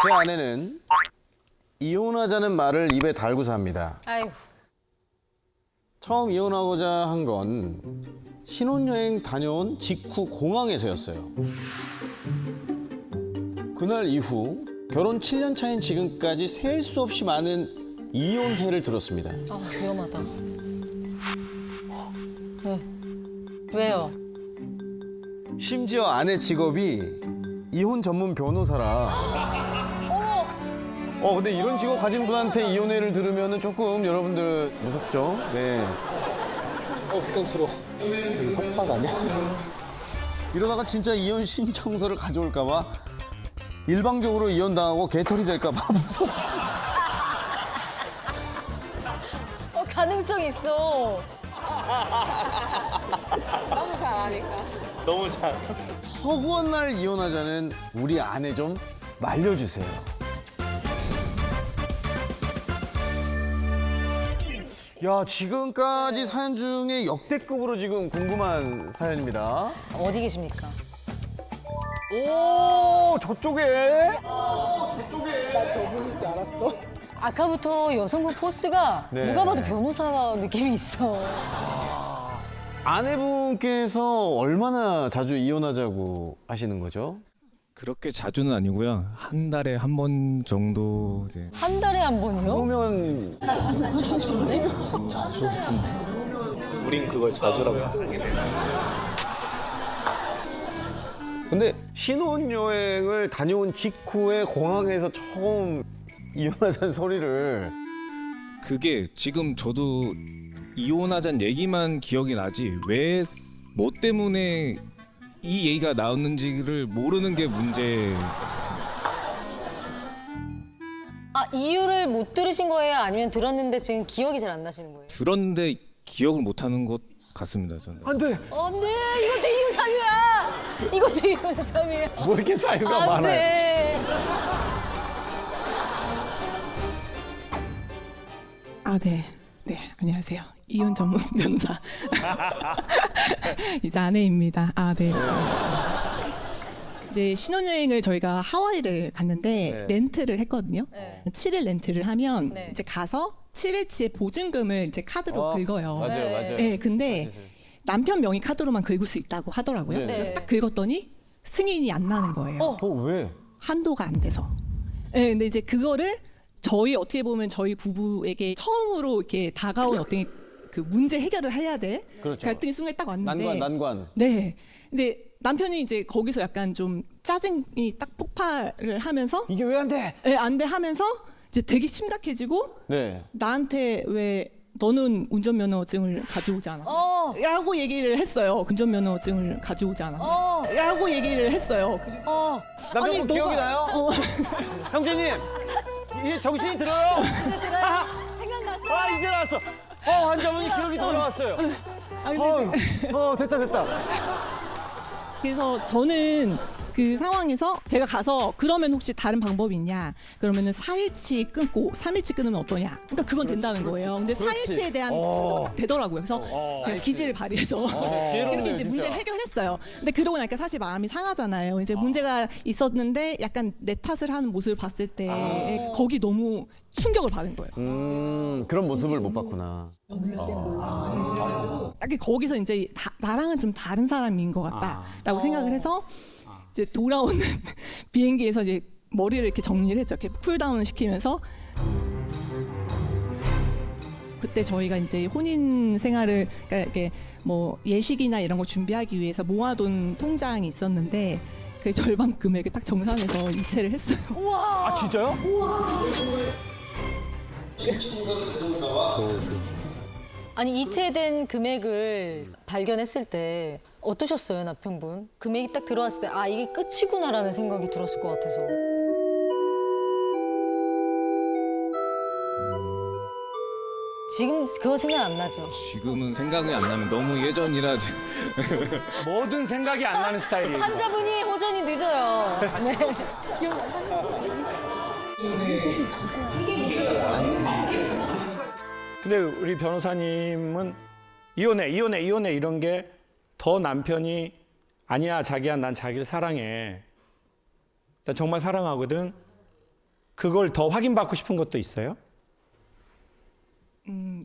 제 아내는 이혼하자는 말을 입에 달고서 합니다. 아이고. 처음 이혼하고자 한 건 신혼여행 다녀온 직후 공항에서였어요. 그날 이후 결혼 7년 차인 지금까지 셀 수 없이 많은 이혼회를 들었습니다. 아, 위험하다. 왜? 왜요? 심지어 아내 직업이 이혼 전문 변호사라. 근데 이런 직업 가진 분한테 이혼회를 들으면 조금 여러분들 무섭죠? 네. 부담스러워. 협박 아니야? 이러다가 진짜 이혼 신청서를 가져올까봐 일방적으로 이혼당하고 개털이 될까봐 무섭습니다. 가능성 있어. 너무 잘 아니까. 너무 잘. 허구한 날 이혼하자는 우리 아내 좀 말려주세요. 야, 지금까지 사연 중에 역대급으로 지금 궁금한 사연입니다. 어디 계십니까? 오, 저쪽에? 아까부터 여성분 포스가 네. 누가 봐도 변호사 느낌이 있어. 아내분께서 얼마나 자주 이혼하자고 하시는 거죠? 그렇게 자주는 아니고요. 한 달에 한 번 정도 이제 한 달에 한 번이요? 그러면 우린 그걸 자주라고 해. 근데 신혼여행을 다녀온 직후에 공항에서 처음 이혼하자는 소리를 그게 지금 저도 이혼하자는 얘기만 기억이 나지 왜 뭐 때문에 이 얘기가 나왔는지를 모르는 게 문제. 아, 이유를 못 들으신 거예요? 아니면 들었는데 지금 기억이 잘 안 나시는 거예요? 들었는데 기억을 못하는 것 같습니다. 저는. 안 돼! 안 돼! 이것도 이혼 삼유야! 이것도 이혼 삼유야! 뭐 이렇게 사유가 안 많아요? 돼! 네. 네, 안녕하세요. 이혼 전문 변호사. 이제 아내입니다. 네. 이제 신혼여행을 저희가 하와이를 갔는데 렌트를 했거든요. 네. 7일 렌트를 하면 네. 이제 가서 7일치의 보증금을 이제 카드로 긁어요. 맞아요, 네. 맞아요. 네, 근데 남편 명의 카드로만 긁을 수 있다고 하더라고요. 네. 그래서 딱 긁었더니 승인이 안 나는 거예요. 왜? 한도가 안 돼서. 네, 근데 이제 그거를 저희 어떻게 보면 저희 부부에게 처음으로 이렇게 다가온 어떤 그 문제 해결을 해야 돼. 그렇죠. 갈등의 순간이 딱 왔는데. 난관. 네. 근데 남편이 이제 거기서 약간 좀 짜증이 딱 폭발을 하면서 이게 왜 안 돼? 네, 안 돼 하면서 이제 되게 심각해지고 네. 나한테 왜 너는 운전면허증을 가져오지 않아? 어! 라고 얘기를 했어요. 운전면허증을 가져오지 않아? 어! 라고 얘기를 했어요. 어! 남편분 아니, 기억이 너가- 나요? 형제님, 이제 정신이 들어요? 생각났어? 이제 나왔어. 환자분이 기억이 돌아왔어요. 됐다. 그래서 저는 그 상황에서 제가 가서 그러면 혹시 다른 방법이 있냐? 그러면은 4일치 끊고 3일치 끊으면 어떠냐? 그러니까 그건 된다는 거예요. 근데 4일치에 대한 한도가 딱 되더라고요. 그래서 제가 기지를 발휘해서 지혜롭네요, 그렇게 이제 문제 진짜. 해결했어요. 근데 그러고 나니까 사실 마음이 상하잖아요. 이제 문제가 있었는데 약간 내 탓을 하는 모습을 봤을 때 거기 너무 충격을 받은 거예요. 그런 모습을 못 봤구나. 약간 거기서 이제 나랑은 좀 다른 사람인 것 같다라고 생각을 해서 이제 돌아오는 비행기에서 이제 머리를 이렇게 정리를 했죠. 이렇게 쿨다운 시키면서 그때 저희가 이제 혼인 생활을 그러니까 이렇게 뭐 예식이나 이런 거 준비하기 위해서 모아둔 통장이 있었는데 그 절반 금액을 딱 정산해서 이체를 했어요. 아, 진짜요? 아니, 이체된 금액을 발견했을 때 어떠셨어요, 남편분? 금액이 딱 들어왔을 때, 아, 이게 끝이구나라는 생각이 들었을 것 같아서. 지금 그거 생각 안 나죠? 지금은 생각이 안 나면 너무 예전이라 지금. 뭐든 생각이 안 나는 스타일이에요. 환자분이 호전이 늦어요. 네. 근데 우리 변호사님은 이혼해 이런 게 더 남편이 아니야 자기야 난 자기를 사랑해 나 정말 사랑하거든 그걸 더 확인받고 싶은 것도 있어요?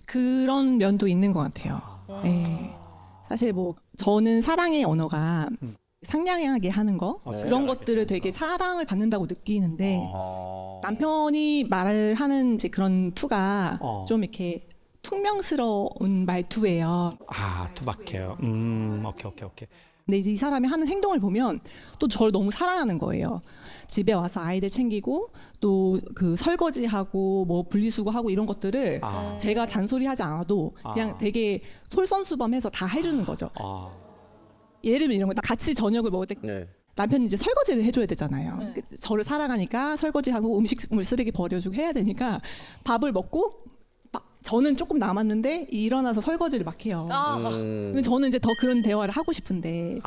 그런 면도 있는 것 같아요. 예. 사실 뭐 저는 사랑의 언어가 상냥하게 하는 거 그런 것들을 되게 사랑을 받는다고 느끼는데 남편이 말을 하는 이제 그런 투가 좀 이렇게 퉁명스러운 말투예요. 아, 투박해요. 오케이. 근데 이제 이 사람이 하는 행동을 보면 또 저를 너무 사랑하는 거예요. 집에 와서 아이들 챙기고 또 그 설거지하고 뭐 분리수거하고 이런 것들을 제가 잔소리하지 않아도 그냥 되게 솔선수범해서 다 해주는 거죠. 예를 들면 이런 거 같이 저녁을 먹을 때 네. 남편이 이제 설거지를 해줘야 되잖아요. 저를 사랑하니까 설거지하고 음식물 쓰레기 버려주고 해야 되니까 밥을 먹고 저는 조금 남았는데 일어나서 설거지를 막 해요. 근데 저는 이제 더 그런 대화를 하고 싶은데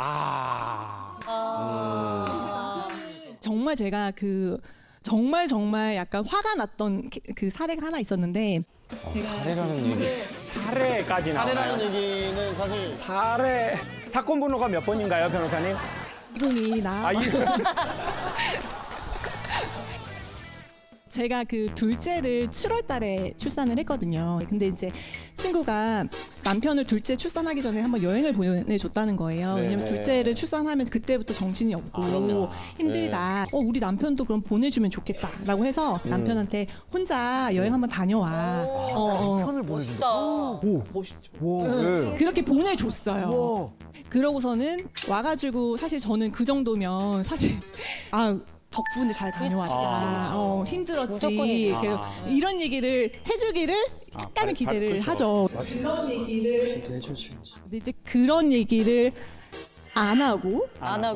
정말 제가 그 정말 약간 화가 났던 그 사례가 하나 있었는데 사례라는 얘기. 사례까지 나와요. 사례라는 얘기는 사실 사례. 사건 번호가 몇 번인가요, 변호사님? 이동이 나. 아, 제가 그 둘째를 7월 달에 출산을 했거든요. 근데 이제 친구가 남편을 둘째 출산하기 전에 한번 여행을 보내줬다는 거예요. 왜냐면 둘째를 출산하면 그때부터 정신이 없고 힘들다. 우리 남편도 그럼 보내주면 좋겠다라고 해서 남편한테 혼자 여행 한번 다녀와. 편을 보내준다. 그렇게 보내줬어요. 그러고서는 와가지고 사실 저는 그 정도면 사실 덕분에 잘 다녀왔다. 힘들었지. 무조건이죠. 이런 얘기를 해주기를 약간의 기대를 그렇죠. 하죠. 그런 얘기를 근데 이제 그런 얘기를 안 하고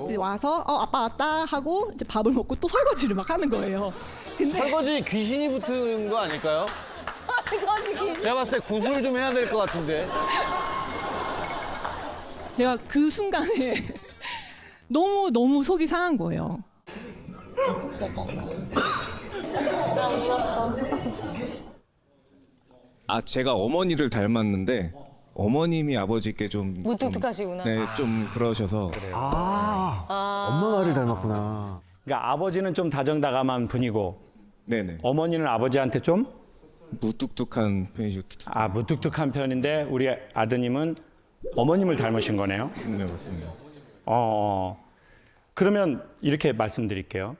이제 와서 아빠 왔다 하고 이제 밥을 먹고 또 설거지를 막 하는 거예요. 근데 설거지 귀신이 붙은 거 아닐까요? 설거지 귀신. 제가 봤을 때 구슬 좀 해야 될 것 같은데. 제가 그 순간에 너무 속이 상한 거예요. 제가 어머니를 닮았는데 어머님이 아버지께 좀 무뚝뚝하시구나. 네, 좀 그러셔서 엄마 말을 닮았구나. 그러니까 아버지는 좀 다정다감한 분이고 네네 어머니는 아버지한테 좀 무뚝뚝한 편이셨기 무뚝뚝한 편인데 우리 아드님은 어머님을 닮으신 거네요. 때문에 맞습니다. 그러면 이렇게 말씀드릴게요.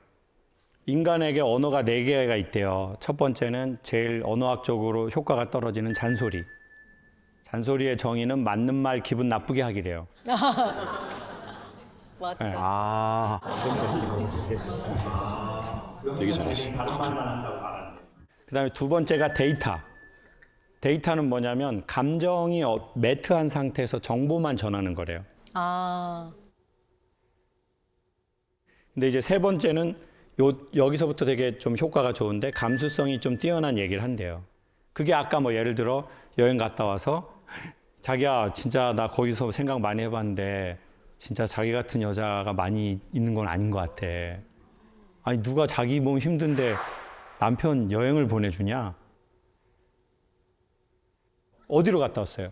인간에게 언어가 4개가 있대요. 첫 번째는 제일 언어학적으로 효과가 떨어지는 잔소리. 잔소리의 정의는 맞는 말 기분 나쁘게 하기래요. 맞다. 되게 잘하시. 그다음에 두 번째가 데이터. 데이터는 뭐냐면 감정이 매트한 상태에서 정보만 전하는 거래요. 근데 이제 세 번째는 여기서부터 되게 좀 효과가 좋은데 감수성이 좀 뛰어난 얘기를 한대요. 그게 아까 뭐 예를 들어 여행 갔다 와서 자기야 진짜 나 거기서 생각 많이 해봤는데 진짜 자기 같은 여자가 많이 있는 건 아닌 것 같아. 아니 누가 자기 몸 힘든데 남편 여행을 보내주냐? 어디로 갔다 왔어요?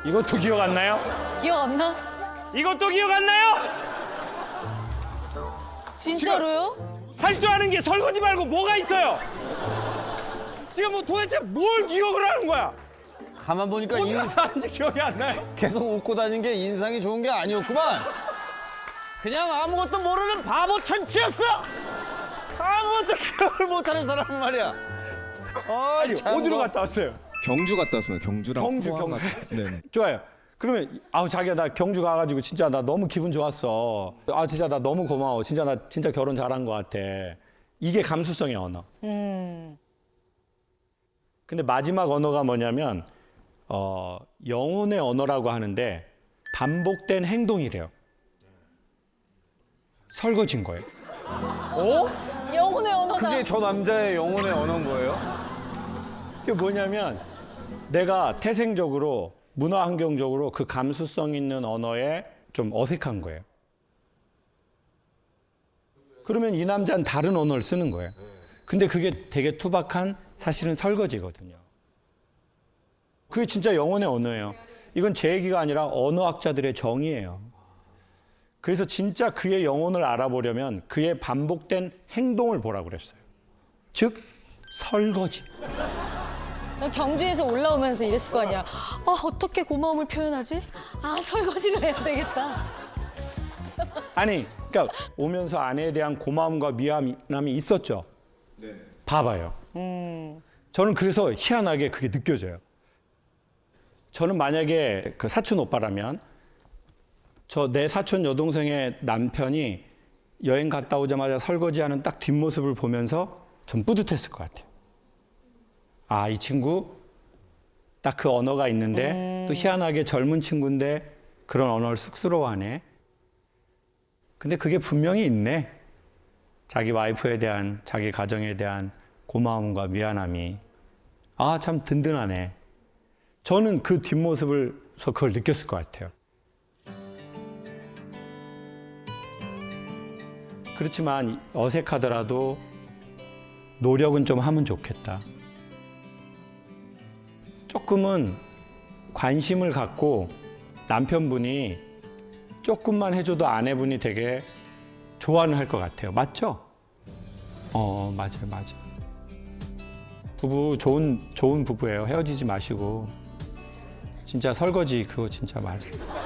이것도 기억 안 나요? 기억 안 나? 이것도 기억 안 나요? 진짜로요? 할 줄 아는 게 설거지 말고 뭐가 있어요? 지금 뭐 도대체 뭘 기억을 하는 거야? 가만 보니까 어디 갔는지 기억이 안 나요? 계속 웃고 다닌 게 인상이 좋은 게 아니었구만. 그냥 아무것도 모르는 바보 천치였어. 아무것도 기억을 못하는 사람 말이야. 아니, 어디로 갔다 왔어요? 경주 갔다 왔습니다. 경주랑 경주, 포항 경주. 네. 좋아요. 그러면 자기야 나 경주 가가지고 진짜 나 너무 기분 좋았어. 진짜 나 너무 고마워. 진짜 나 진짜 결혼 잘한 것 같아. 이게 감수성의 언어. 근데 마지막 언어가 뭐냐면 영혼의 언어라고 하는데 반복된 행동이래요. 설거지인 거예요. 영혼의 언어다. 그게 저 남자의 영혼의 언어인 거예요? 이게 뭐냐면 내가 태생적으로 문화 환경적으로 그 감수성 있는 언어에 좀 어색한 거예요. 그러면 이 남자는 다른 언어를 쓰는 거예요. 근데 그게 되게 투박한 사실은 설거지거든요. 그게 진짜 영혼의 언어예요. 이건 제 얘기가 아니라 언어학자들의 정의예요. 그래서 진짜 그의 영혼을 알아보려면 그의 반복된 행동을 보라고 그랬어요. 즉 설거지. 경주에서 올라오면서 이랬을 거 아니야. 아, 어떻게 고마움을 표현하지? 아, 설거지를 해야 되겠다. 아니, 그러니까 오면서 아내에 대한 고마움과 미안함이 있었죠. 네. 봐봐요. 저는 그래서 희한하게 그게 느껴져요. 저는 만약에 그 사촌 오빠라면 내 사촌 여동생의 남편이 여행 갔다 오자마자 설거지하는 딱 뒷모습을 보면서 전 뿌듯했을 것 같아요. 아, 이 친구 딱 그 언어가 있는데 또 희한하게 젊은 친구인데 그런 언어를 쑥스러워하네. 근데 그게 분명히 있네. 자기 와이프에 대한, 자기 가정에 대한 고마움과 미안함이. 아, 참 든든하네. 저는 그 뒷모습을서 그걸 느꼈을 것 같아요. 그렇지만 어색하더라도 노력은 좀 하면 좋겠다. 조금은 관심을 갖고 남편분이 조금만 해줘도 아내분이 되게 좋아는 할 것 같아요. 맞죠? 맞아요, 맞아. 부부 좋은 부부예요. 헤어지지 마시고 진짜 설거지 그거 진짜 맞아요.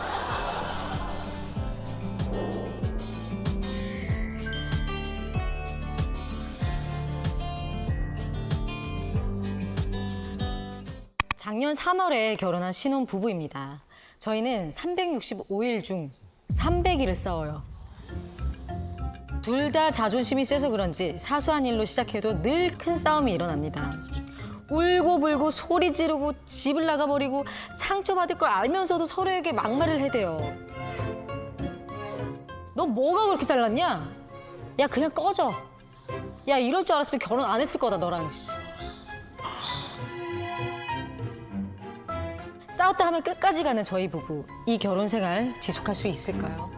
작년 3월에 결혼한 신혼 부부입니다. 저희는 365일 중 300일을 싸워요. 둘 다 자존심이 세서 그런지 사소한 일로 시작해도 늘 큰 싸움이 일어납니다. 울고불고 소리 지르고 집을 나가버리고 상처받을 걸 알면서도 서로에게 막말을 해대요. 너 뭐가 그렇게 잘났냐? 야, 그냥 꺼져. 야, 이럴 줄 알았으면 결혼 안 했을 거다, 너랑. 싸웠다 하면 끝까지 가는 저희 부부. 이 결혼 생활 지속할 수 있을까요?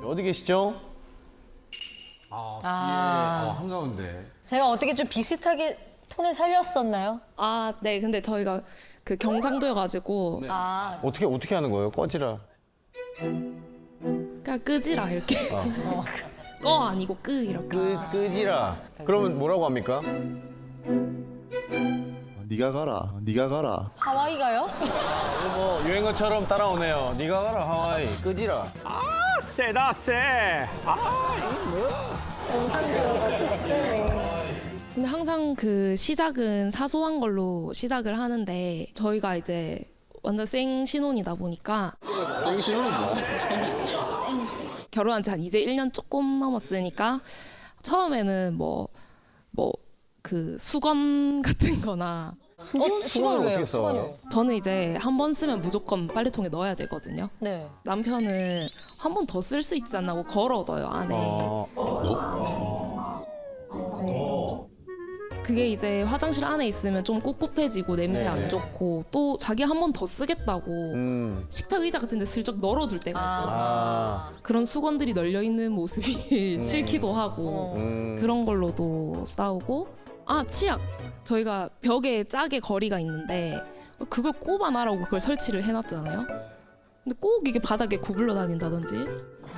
어디 계시죠? 한가운데. 제가 어떻게 좀 비슷하게 톤을 살렸었나요? 아, 네. 근데 저희가 그 경상도여가지고 아, 어떻게 하는 거예요? 꺼지라. 그냥 끄지라 이렇게. 꺼 아니고 끄 이렇게. 끄지라. 그러면 뭐라고 합니까? 네가 가라. 네가 가라. 하와이 가요? 뭐 유행어처럼 따라오네요. 네가 가라 하와이. 끄지라. 세다 세. 근데 항상 그 시작은 사소한 걸로 시작을 하는데 저희가 이제 완전 생 신혼이다 보니까. 생 신혼은 뭐야? 결혼한 지 한 이제 1년 조금 넘었으니까 처음에는 그 수건 같은 거나 수건을 어떻게 써? 저는 이제 한 번 쓰면 무조건 빨래통에 넣어야 되거든요. 네. 남편은 한 번 더 쓸 수 있지 않나 고 걸어둬요 안에. 그게 이제 화장실 안에 있으면 좀 꿉꿉해지고 냄새 안 좋고 또 자기 한 번 더 쓰겠다고 식탁 의자 같은 데 슬쩍 널어둘 때가 있거든요. 그런 수건들이 널려 있는 모습이 싫기도 하고 그런 걸로도 싸우고. 아, 치약. 저희가 벽에 짝에 거리가 있는데 그걸 꼽아놔라고 그걸 설치를 해놨잖아요. 근데 꼭 이게 바닥에 구불러 다닌다든지.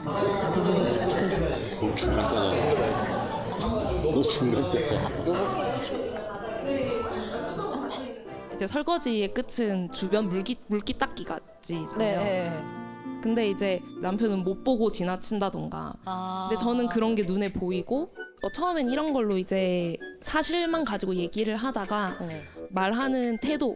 너 중간자잖아. 너 중간자잖아. 이제 설거지의 끝은 주변 물기 닦기까지잖아요. 네. 근데 이제 남편은 못 보고 지나친다던가. 근데 저는 그런 게 눈에 보이고 처음엔 이런 걸로 이제 사실만 가지고 얘기를 하다가 말하는 태도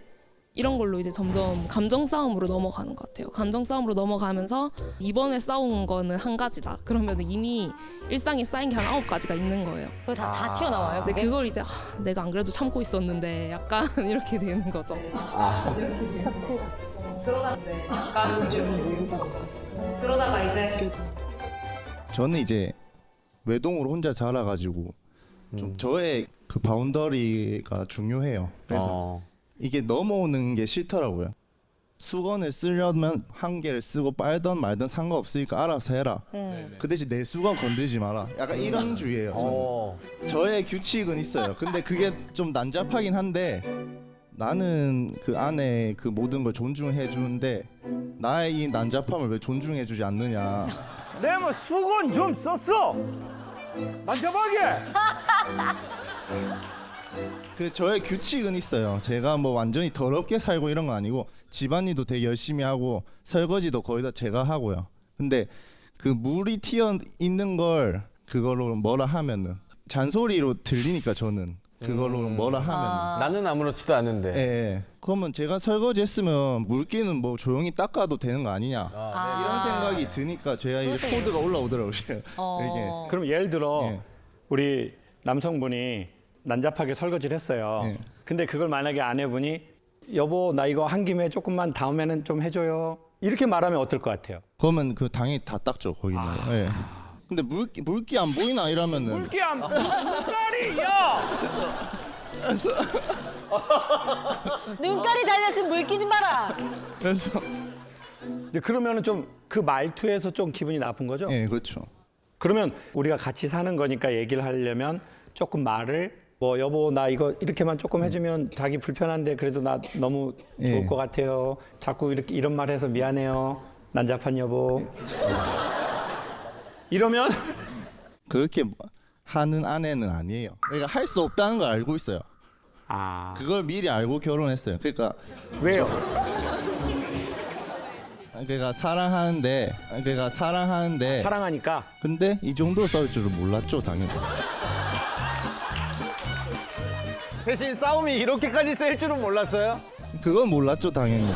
이런 걸로 이제 점점 감정 싸움으로 넘어가는 것 같아요. 감정 싸움으로 넘어가면서 이번에 싸운 거는 한 가지다. 그러면 이미 일상에 쌓인 게 한 9가지가 있는 거예요. 그거 다 튀어나와요. 근데 그게? 그걸 이제 내가 안 그래도 참고 있었는데 약간 이렇게 되는 거죠. 저는 이제 외동으로 혼자 자라가지고 좀 저의 그 바운더리가 중요해요. 그래서 이게 넘어오는 게 싫더라고요. 수건을 쓰려면 한 개를 쓰고 빨던 말든 상관없으니까 알아서 해라. 그 대신 내 수건 건들지 마라. 약간 이런 주의예요. 저는. 저의 규칙은 있어요. 근데 그게 좀 난잡하긴 한데 나는 그 안에 그 모든 걸 존중해 주는데 나의 이 난잡함을 왜 존중해주지 않느냐. 내 뭐 수건 좀 썼어. 난잡하게. 그 저의 규칙은 있어요. 제가 뭐 완전히 더럽게 살고 이런 거 아니고 집안일도 되게 열심히 하고 설거지도 거의 다 제가 하고요. 근데 그 물이 튀어 있는 걸 그걸로 뭐라 하면은 잔소리로 들리니까 저는 그걸로 뭐라 하면은 나는 아무렇지도 않은데. 예. 그러면 제가 설거지 했으면 물기는 뭐 조용히 닦아도 되는 거 아니냐 이런 생각이 드니까 제가 이게 코드가 올라오더라고요. 이게. 그럼 예를 들어 예. 우리 남성분이 난잡하게 설거지를 했어요. 예. 근데 그걸 만약에 아내분이 여보 나 이거 한 김에 조금만 다음에는 좀 해줘요. 이렇게 말하면 어떨 것 같아요? 그러면 그 당연히 다 닦죠 거기는. 예. 근데 물기 안 보이나 이러면은 물기 안 물깔이야. 눈깔이 달렸으면 물기 좀 봐라. 그래서 근데 그러면은 좀 그 말투에서 좀 기분이 나쁜 거죠? 예 그렇죠. 그러면 우리가 같이 사는 거니까 얘기를 하려면 조금 말을 뭐 여보 나 이거 이렇게만 조금 해주면 자기 불편한데 그래도 나 너무 좋을 예. 것 같아요. 자꾸 이렇게 이런 말 해서 미안해요. 난잡한 여보. 이러면 그렇게 하는 아내는 아니에요. 그러니까 할 수 없다는 걸 알고 있어요. 아 그걸 미리 알고 결혼했어요. 그러니까 왜요? 사랑하는데 사랑하니까 근데 이 정도 싸울 줄은 몰랐죠 당연히. 대신 싸움이 이렇게까지 셀 줄은 몰랐어요? 그건 몰랐죠 당연히.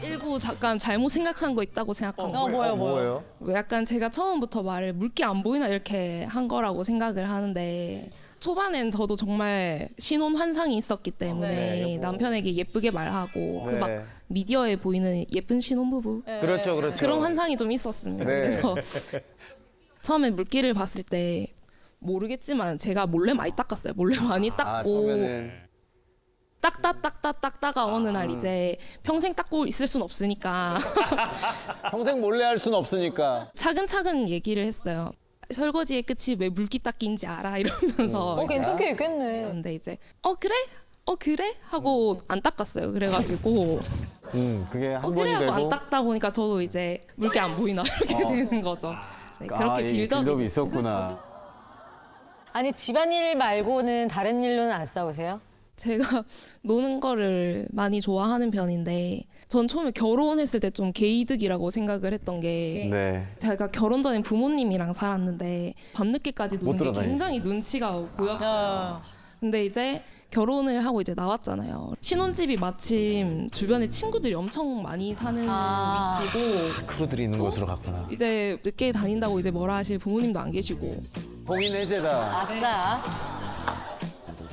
일부 잠깐 잘못 생각한 거 있다고 생각한 거. 뭐예요? 약간 제가 처음부터 말을 물기 안 보이나 이렇게 한 거라고 생각을 하는데 초반엔 저도 정말 신혼 환상이 있었기 때문에 남편에게 예쁘게 말하고 그 막 미디어에 보이는 예쁜 신혼부부 그렇죠, 그렇죠. 그런 환상이 좀 있었습니다. 네. 그래서 처음에 물기를 봤을 때 모르겠지만 제가 몰래 많이 닦았어요. 몰래 많이 닦고 처음에는 닦다가 어느 날 이제 평생 닦고 있을 순 없으니까 평생 몰래 할 수는 없으니까. 차근차근 얘기를 했어요. 설거지의 끝이 왜 물기 닦기인지 알아 이러면서 괜찮게 얘기했네. 근데 이제 그래 하고 안 닦았어요. 그래가지고 그게 한 그래 번이 하고 안 되고. 닦다 보니까 저도 이제 물기 안 보이나 이렇게 되는 거죠. 네, 그렇게 이 빌드업이 있었구나. 아니 집안일 말고는 다른 일로는 안 싸우세요? 제가 노는 거를 많이 좋아하는 편인데 전 처음에 결혼했을 때 좀 개이득이라고 생각을 했던 게 네. 제가 결혼 전엔 부모님이랑 살았는데 밤늦게까지 노는 게 돌아다니지. 굉장히 눈치가 보였어요. 근데 이제 결혼을 하고 이제 나왔잖아요. 신혼집이 마침 주변에 친구들이 엄청 많이 사는 위치고 크루들이 있는 곳으로 갔구나. 이제 늦게 다닌다고 이제 뭐라 하실 부모님도 안 계시고 봉인 해제다. 아싸.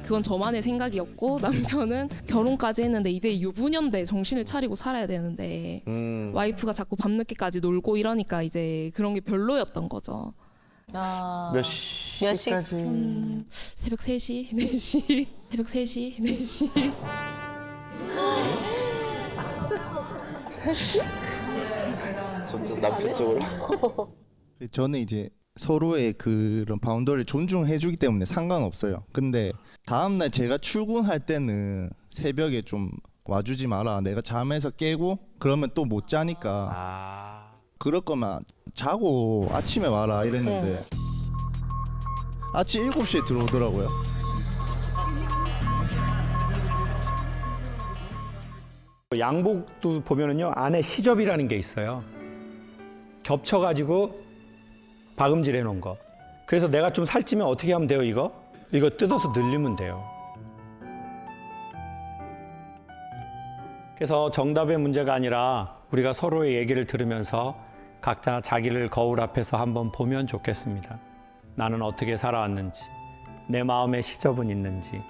그건 저만의 생각이었고 남편은 결혼까지 했는데 이제 유부녀인데 정신을 차리고 살아야 되는데 와이프가 자꾸 밤늦게까지 놀고 이러니까 이제 그런 게 별로였던 거죠. 몇 시? 몇 시? 새벽 3시, 4시, 새벽 3시, 4시. 점점 남편 쪽으로. 저는 이제 서로의 그런 바운더리를 존중해주기 때문에 상관없어요. 근데 다음날 제가 출근할 때는 새벽에 좀 와주지 마라. 내가 잠에서 깨고 그러면 또 못 자니까 그럴 거면 자고 아침에 와라 이랬는데 아침 7시에 들어오더라고요. 양복도 보면은요 안에 시접이라는 게 있어요. 겹쳐가지고 박음질 해놓은 거. 그래서 내가 좀 살찌면 어떻게 하면 돼요 이거? 이거 뜯어서 늘리면 돼요. 그래서 정답의 문제가 아니라 우리가 서로의 얘기를 들으면서 각자 자기를 거울 앞에서 한번 보면 좋겠습니다. 나는 어떻게 살아왔는지, 내 마음에 시접은 있는지,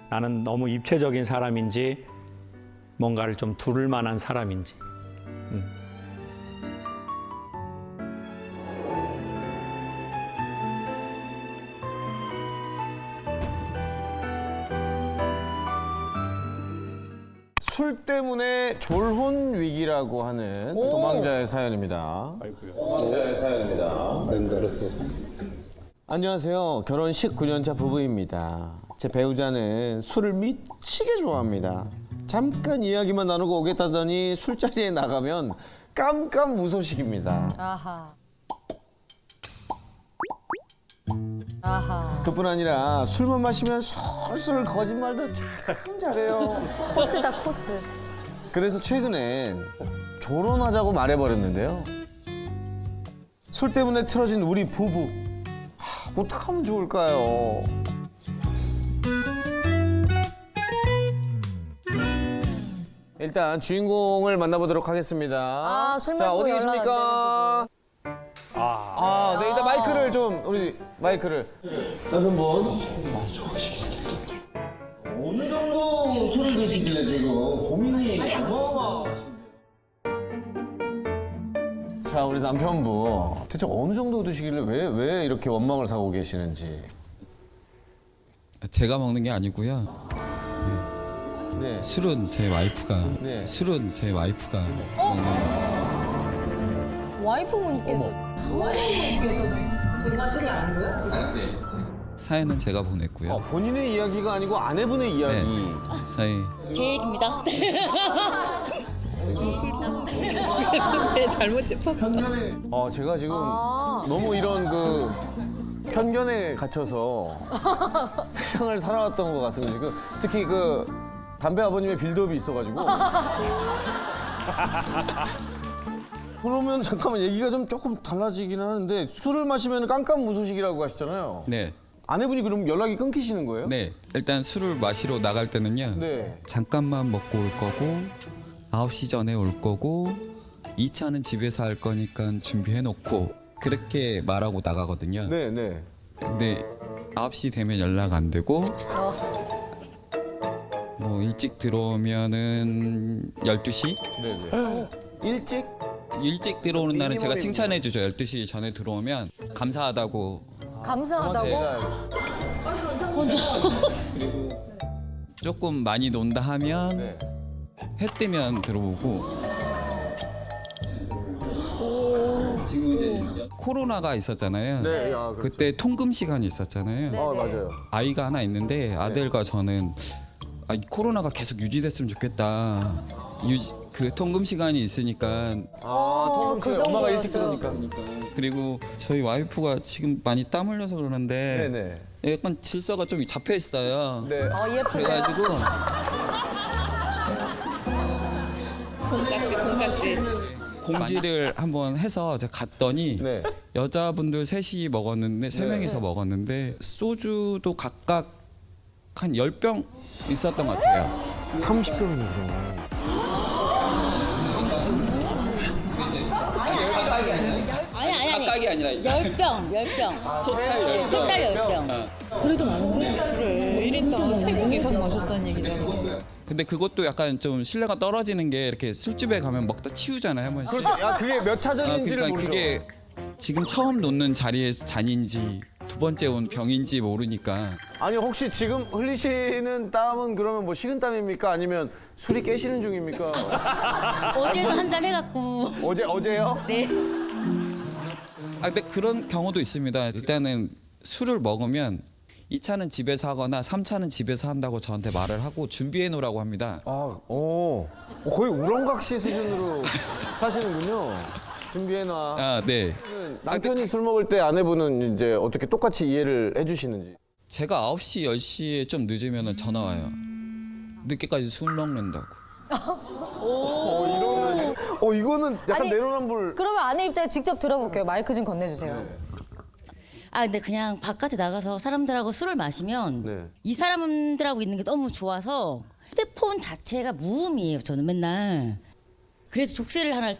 나는 너무 입체적인 사람인지 뭔가를 좀 두를 만한 사람인지. 술 때문에 졸혼 위기라고 하는 도망자의 사연입니다. 안녕하세요. 결혼 19년차 부부입니다. 제 배우자는 술을 미치게 좋아합니다. 잠깐 이야기만 나누고 오겠다더니 술자리에 나가면 깜깜무소식입니다. 아하. 아하. 그뿐 아니라 술만 마시면 술술 거짓말도 참 잘해요. 코스다 코스. 그래서 최근엔 결혼하자고 말해버렸는데요. 술 때문에 틀어진 우리 부부. 어떡하면 좋을까요? 일단 주인공을 만나보도록 하겠습니다. 술 자, 마시고 어디 연락 안 계십니까? 네, 일단 마이크를 좀, 우리 마이크를. 여러분, 어느 정도 술을 드시길래 지금 고민이 어마어마하신데요. 자, 우리 남편분. 대체 어느 정도 드시길래 왜 이렇게 원망을 사고 계시는지. 제가 먹는 게 아니고요. 네. 술은 제 와이프가 네. 술은 제 와이프가 먹는 와이프분께서 제가 술이 아니고요? 사연은 제가 보냈고요. 본인의 이야기가 아니고 아내분의 이야기. 사연 제 얘기입니다. 잘못 짚었어. 제가 지금 너무 이런 그 편견에 갇혀서 세상을 살아왔던 것 같습니다. 지금 특히 그 담배 아버님의 빌드업이 있어가지고. 그러면 잠깐만 얘기가 좀 조금 달라지긴 하는데 술을 마시면 깜깜무소식이라고 하셨잖아요. 네. 아내분이 그럼 연락이 끊기시는 거예요? 네. 일단 술을 마시러 나갈 때는요. 네. 잠깐만 먹고 올 거고 9시 전에 올 거고 2차는 집에서 할 거니까 준비해 놓고 그렇게 말하고 나가거든요. 네, 네. 근데 9시 되면 연락 안 되고 뭐 일찍 들어오면은 12시? 네, 네. 일찍 들어오는 날은 제가 미니멈입니다. 칭찬해 주죠. 12시 전에 들어오면 감사하다고. 감사하다고? 조금 많이 논다 하면 네. 해 뜨면 들어오고. 지금 이제 코로나가 있었잖아요. 네, 그렇죠. 그때 통금 시간이 있었잖아요. 맞아요. 아이가 하나 있는데 아들과 저는 코로나가 계속 유지됐으면 좋겠다. 그 통금 시간이 있으니까. 통금 시간 엄마가 일찍 들어오니까. 그리고 저희 와이프가 지금 많이 땀 흘려서 그러는데 네네. 약간 질서가 좀 잡혀 있어요. 네. 예쁘세요. 그래가지고 콩깍지. 공지를 한번 해서 제가 갔더니 네. 여자분들 셋이 먹었는데 세 명이서 먹었는데 소주도 각각 한 10병 있었던 것 같아요. 30병이나 그러면. 아니. 각각이 아니라 10병. 토탈 토탈 10병. 그래도 많은데? 그래. 1인당 3병 이상 마셨다는 얘기잖아. 근데 그것도 약간 좀 신뢰가 떨어지는 게 이렇게 술집에 가면 먹다 치우잖아요, 한 번씩. 그렇죠. 야, 그게 몇 차전인지를 그러니까 모르죠. 그게 지금 처음 놓는 자리에 잔인지 두 번째 온 병인지 모르니까. 아니 혹시 지금 흘리시는 땀은 그러면 뭐 식은땀입니까? 아니면 술이 깨시는 중입니까? 어제도 한 잔 해갖고. 어제요? 네. 근데 그런 경우도 있습니다. 일단은 술을 먹으면 2차는 집에서 하거나 3차는 집에서 한다고 저한테 말을 하고 준비해 놓으라고 합니다. 거의 우렁각시 수준으로 사시는군요. 준비해놔. 네. 남편이 술 먹을 때 아내분은 이제 어떻게 똑같이 이해를 해주시는지. 제가 9시, 10시에 좀 늦으면 전화 와요. 늦게까지 술 먹는다고. 이거는 약간 아니, 내로남불. 그러면 아내 입장에 직접 들어볼게요. 마이크 좀 건네주세요. 근데 그냥 바깥에 나가서 사람들하고 술을 마시면 네. 이 사람들하고 있는 게 너무 좋아서 휴대폰 자체가 무음이에요. 저는 맨날. 그래서 족쇄를 하나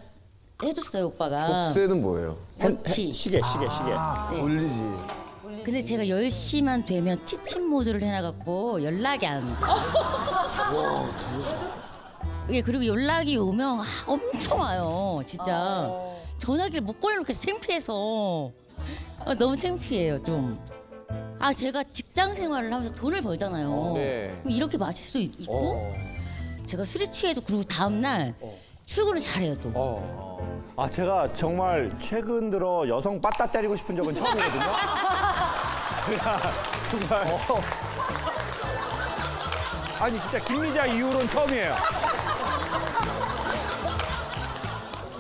해줬어요, 오빠가. 족쇄는 뭐예요? 워치. 시계. 울리지. 근데 제가 10시만 되면 취침 모드를 해놔갖고 연락이 안 돼. 예, 그리고 연락이 오면 엄청 와요, 진짜. 전화기를 못 걸어놓고 창피해서. 너무 창피해요, 좀. 제가 직장 생활을 하면서 돈을 벌잖아요. 네. 그럼 이렇게 마실 수도 있고, 제가 술에 취해서 그리고 다음날 출근을 잘해요, 또. 제가 정말 최근 들어 여성 빠따 때리고 싶은 적은 처음이거든요. 제가 정말 아니 진짜 김미자 이후로는 처음이에요.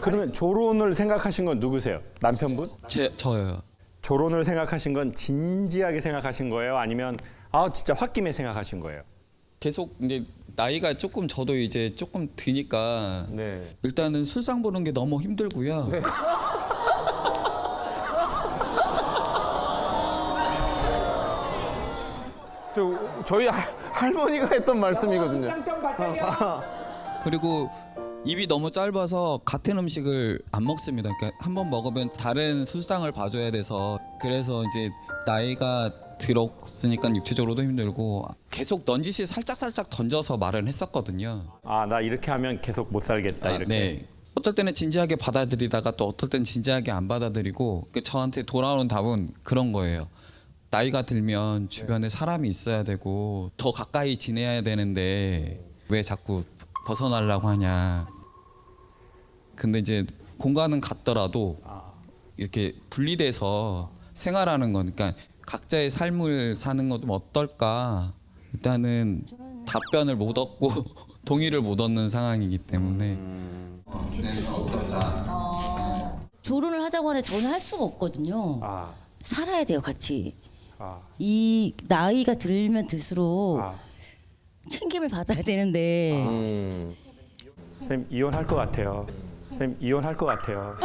그러면 조론을 생각하신 건 누구세요? 남편분? 저요. 조론을 생각하신 건 진지하게 생각하신 거예요? 아니면 진짜 홧김에 생각하신 거예요? 계속 이제 나이가 조금 저도 이제 조금 드니까 네. 일단은 술상 보는 게 너무 힘들고요. 네. 저희 할머니가 했던 말씀이거든요. 그리고 입이 너무 짧아서 같은 음식을 안 먹습니다. 그러니까 한 번 먹으면 다른 술상을 봐줘야 돼서 그래서 이제 나이가 들었으니까 육체적으로도 힘들고 계속 넌지시 살짝 던져서 말을 했었거든요. 나 이렇게 하면 계속 못 살겠다 이렇게. 네. 어떨 때는 진지하게 받아들이다가 또 어떨 때는 진지하게 안 받아들이고 저한테 돌아오는 답은 그런 거예요. 나이가 들면 주변에 사람이 있어야 되고 더 가까이 지내야 되는데 왜 자꾸 벗어나려고 하냐. 근데 이제 공간은 같더라도 이렇게 분리돼서 생활하는 거니까 각자의 삶을 사는 건 좀 어떨까. 일단은 답변을 못 얻고 동의를 못 얻는 상황이기 때문에. 조론을 하자고 하는데 저는 할 수가 없거든요. 살아야 돼요, 같이. 이 나이가 들면 들수록 챙김을 받아야 되는데. 선생님 이혼할 것 같아요. 선생님 이혼할 것 같아요.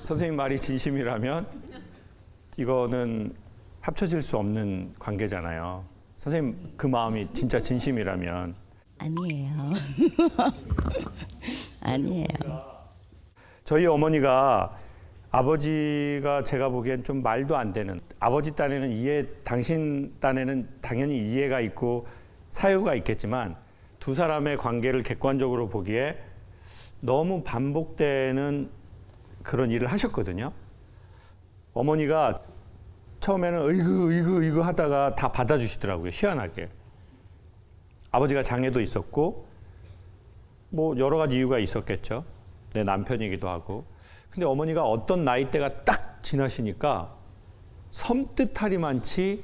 선생님 말이 진심이라면 이거는 합쳐질 수 없는 관계잖아요. 선생님 그 마음이 진짜 진심이라면. 아니에요. 아니에요. 저희 어머니가 아버지가 제가 보기엔 좀 말도 안 되는, 아버지 딴에는 당신 딴에는 당연히 이해가 있고 사유가 있겠지만 두 사람의 관계를 객관적으로 보기에 너무 반복되는 그런 일을 하셨거든요. 어머니가 처음에는 이거 하다가 다 받아주시더라고요. 희한하게. 아버지가 장애도 있었고 뭐 여러 가지 이유가 있었겠죠. 내 남편이기도 하고. 근데 어머니가 어떤 나이대가 딱 지나시니까 섬뜩하리만치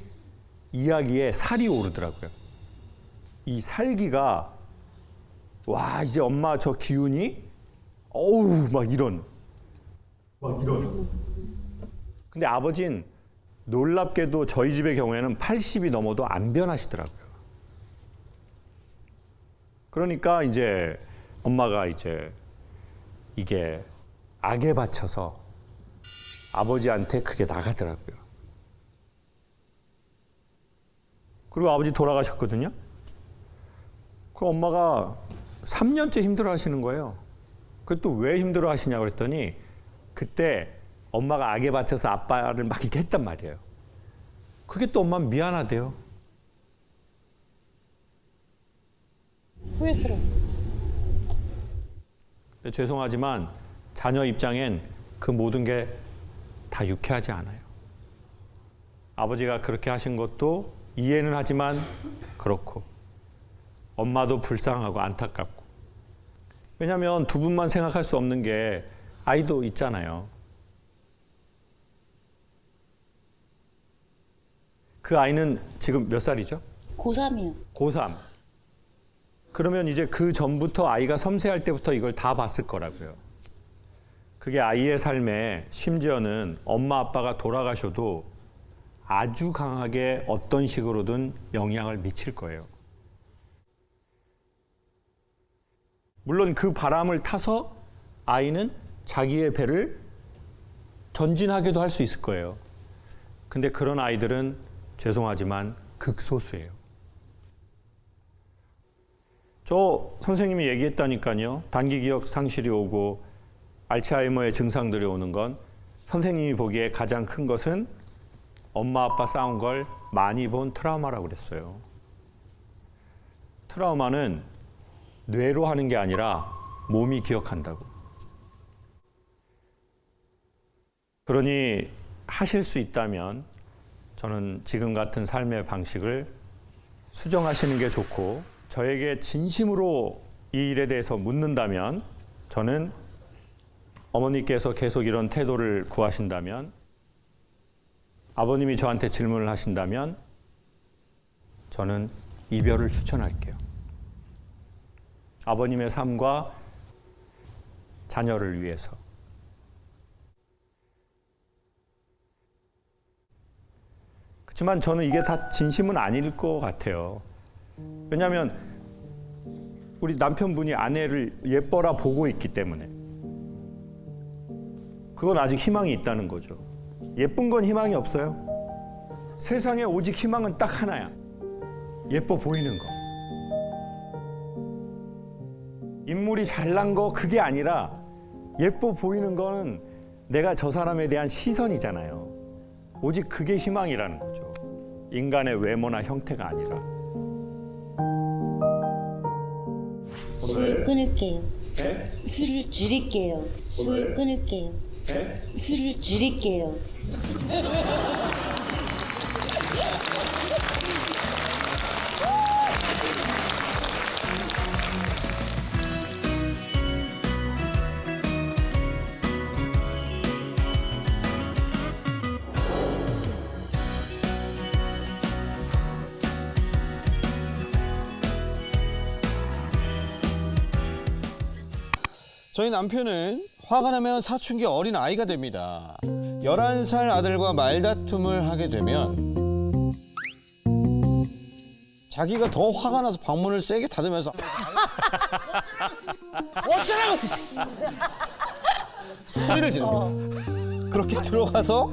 이야기에 살이 오르더라고요. 이 살기가 와 이제 엄마 저 기운이 어우 막 이런. 근데 아버지는 놀랍게도 저희 집의 경우에는 80이 넘어도 안 변하시더라고요. 그러니까 이제 엄마가 이제 이게 악에 받쳐서 아버지한테 그게 나가더라고요. 그리고 아버지 돌아가셨거든요. 그 엄마가 3년째 힘들어 하시는 거예요. 그것도 왜 힘들어 하시냐고 그랬더니 그때 엄마가 악에 받쳐서 아빠를 막 이렇게 했단 말이에요. 그게 또 엄마는 미안하대요. 후회스러워. 죄송하지만 자녀 입장엔 그 모든 게 다 유쾌하지 않아요. 아버지가 그렇게 하신 것도 이해는 하지만 그렇고 엄마도 불쌍하고 안타깝고. 왜냐하면 두 분만 생각할 수 없는 게 아이도 있잖아요. 그 아이는 지금 몇 살이죠? 고3이요. 고3. 그러면 이제 그 전부터 아이가 섬세할 때부터 이걸 다 봤을 거라고요. 그게 아이의 삶에 심지어는 엄마 아빠가 돌아가셔도 아주 강하게 어떤 식으로든 영향을 미칠 거예요. 물론 그 바람을 타서 아이는 자기의 배를 전진하게도 할 수 있을 거예요. 근데 그런 아이들은 죄송하지만 극소수예요. 저 선생님이 얘기했다니까요. 단기 기억 상실이 오고 알츠하이머의 증상들이 오는 건 선생님이 보기에 가장 큰 것은 엄마 아빠 싸운 걸 많이 본 트라우마라고 그랬어요. 트라우마는 뇌로 하는 게 아니라 몸이 기억한다고. 그러니 하실 수 있다면 저는 지금 같은 삶의 방식을 수정하시는 게 좋고, 저에게 진심으로 이 일에 대해서 묻는다면 저는 어머니께서 계속 이런 태도를 구하신다면 아버님이 저한테 질문을 하신다면 저는 이별을 추천할게요. 아버님의 삶과 자녀를 위해서. 그렇지만 저는 이게 다 진심은 아닐 것 같아요. 왜냐하면 우리 남편분이 아내를 예뻐라 보고 있기 때문에 그건 아직 희망이 있다는 거죠. 예쁜 건 희망이 없어요. 세상에 오직 희망은 딱 하나야. 예뻐 보이는 거. 인물이 잘난 거 그게 아니라 예뻐 보이는 거는 내가 저 사람에 대한 시선이잖아요. 오직 그게 희망이라는 거죠. 인간의 외모나 형태가 아니라. 술 끊을게요. 술을 줄일게요. 술 끊을게요. 술을 줄일게요. 저희 남편은 화가 나면 사춘기 어린 아이가 됩니다. 11살 아들과 말다툼을 하게 되면 자기가 더 화가 나서 방문을 세게 닫으면서 어쩌라고! 소리를 지릅니다. 그렇게 들어가서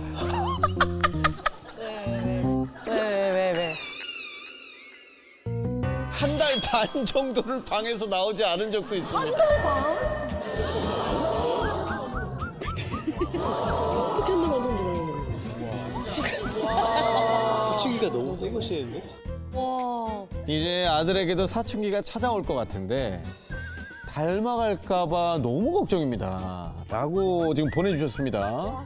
왜? 한 달 반 정도를 방에서 나오지 않은 적도 있습니다. 한 달 반? 어떻게 한달 만동안 좋아하는 사춘기가 너무 허무시는데? 와. 이제 아들에게도 사춘기가 찾아올 것 같은데 닮아갈까 봐 너무 걱정입니다. 라고 지금 보내주셨습니다.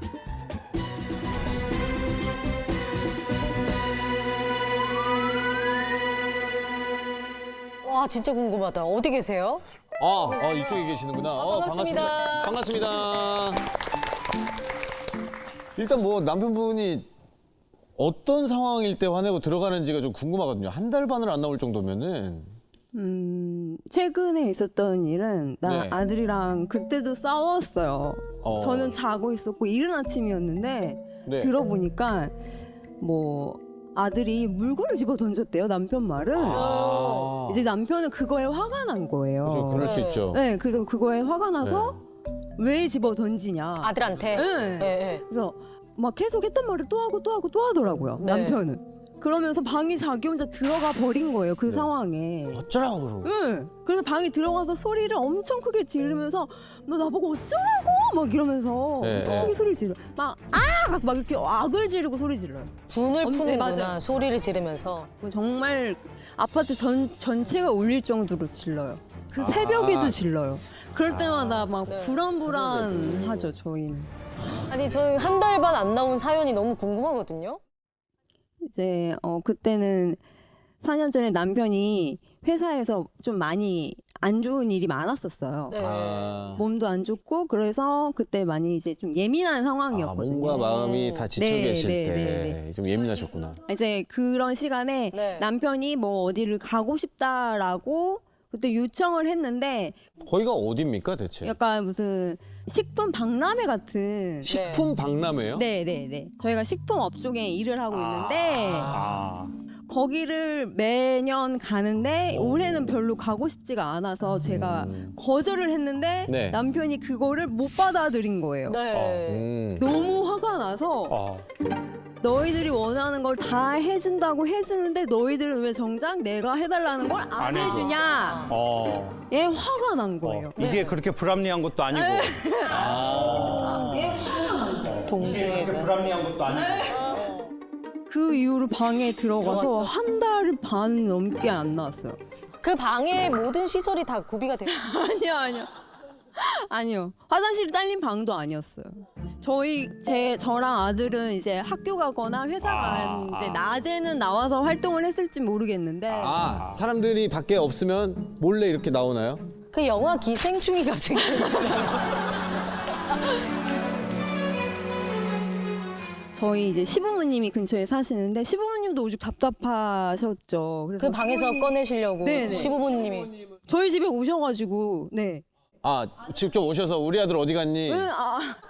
와, 진짜 궁금하다. 어디 계세요? 이쪽에 계시는구나. 반갑습니다. 반갑습니다. 일단 뭐 남편분이 어떤 상황일 때 화내고 들어가는지가 좀 궁금하거든요. 한 달 반을 안 나올 정도면은. 최근에 있었던 일은 나 네. 아들이랑 그때도 싸웠어요. 저는 자고 있었고 이른 아침이었는데 네. 들어보니까 뭐 아들이 물건을 집어 던졌대요, 남편 말은. 이제 남편은 그거에 화가 난 거예요. 그렇죠. 그럴 수 있죠. 네, 그래서 그거에 화가 나서 왜 집어 던지냐. 아들한테? 네. 네. 그래서 막 계속 했던 말을 또 하고 또 하더라고요, 네. 남편은. 그러면서 방에 자기 혼자 들어가 버린 거예요, 그 상황에. 어쩌라고 그러고. 응. 그래서 방에 들어가서 소리를 엄청 크게 지르면서 너 나보고 어쩌라고 막 이러면서 네. 엄청 크게 소리를 지르. 막 이렇게 악을 지르고 소리 질러요. 분을 푸는구나. 맞아요. 소리를 지르면서. 정말 아파트 전체가 울릴 정도로 질러요. 그 새벽에도 질러요. 그럴 때마다 막 네. 불안불안하죠, 저희는. 아니, 저는 한 달 반 안 나온 사연이 너무 궁금하거든요. 이제 그때는 4년 전에 남편이 회사에서 좀 많이 안 좋은 일이 많았었어요. 네. 몸도 안 좋고 그래서 그때 많이 이제 좀 예민한 상황이었거든요. 몸과 마음이 다 지쳐 네, 계실 네, 때 네, 좀 예민하셨구나. 이제 그런 시간에 네. 남편이 뭐 어디를 가고 싶다라고 그때 요청을 했는데 거기가 어디입니까 대체? 약간 무슨 식품 박람회 같은 식품 박람회요? 네. 저희가 식품 업종에 일을 하고 있는데 아, 거기를 매년 가는데 올해는 별로 가고 싶지가 않아서 제가 거절을 했는데 네. 남편이 그거를 못 받아들인 거예요. 네. 너무 화가 나서 너희들이 원하는 걸 다 해준다고 해주는데 너희들은 왜 정작 내가 해달라는 걸 안 해줘. 해주냐. 얘 화가 난 거예요. 이게 그렇게 불합리한 것도 아니고. 동등해서. 불합리한 것도 아니고. 그 이후로 방에 들어가서 한 달 반 넘게 안 나왔어요. 그 방에 모든 시설이 다 구비가 돼요. 아니요. 화장실이 딸린 방도 아니었어요. 저랑 아들은 이제 학교 가거나 회사 간 이제 낮에는 나와서 활동을 했을지 모르겠는데 사람들이 밖에 없으면 몰래 이렇게 나오나요? 그 영화 기생충이 갑자기. 저희 이제 시부모님이 근처에 사시는데 시부모님도 오죽 답답하셨죠. 그래서 그 방에서 꺼내시려고 네네. 시부모님이. 저희 집에 오셔가지고 네. 아, 직접 오셔서 우리 아들 어디 갔니?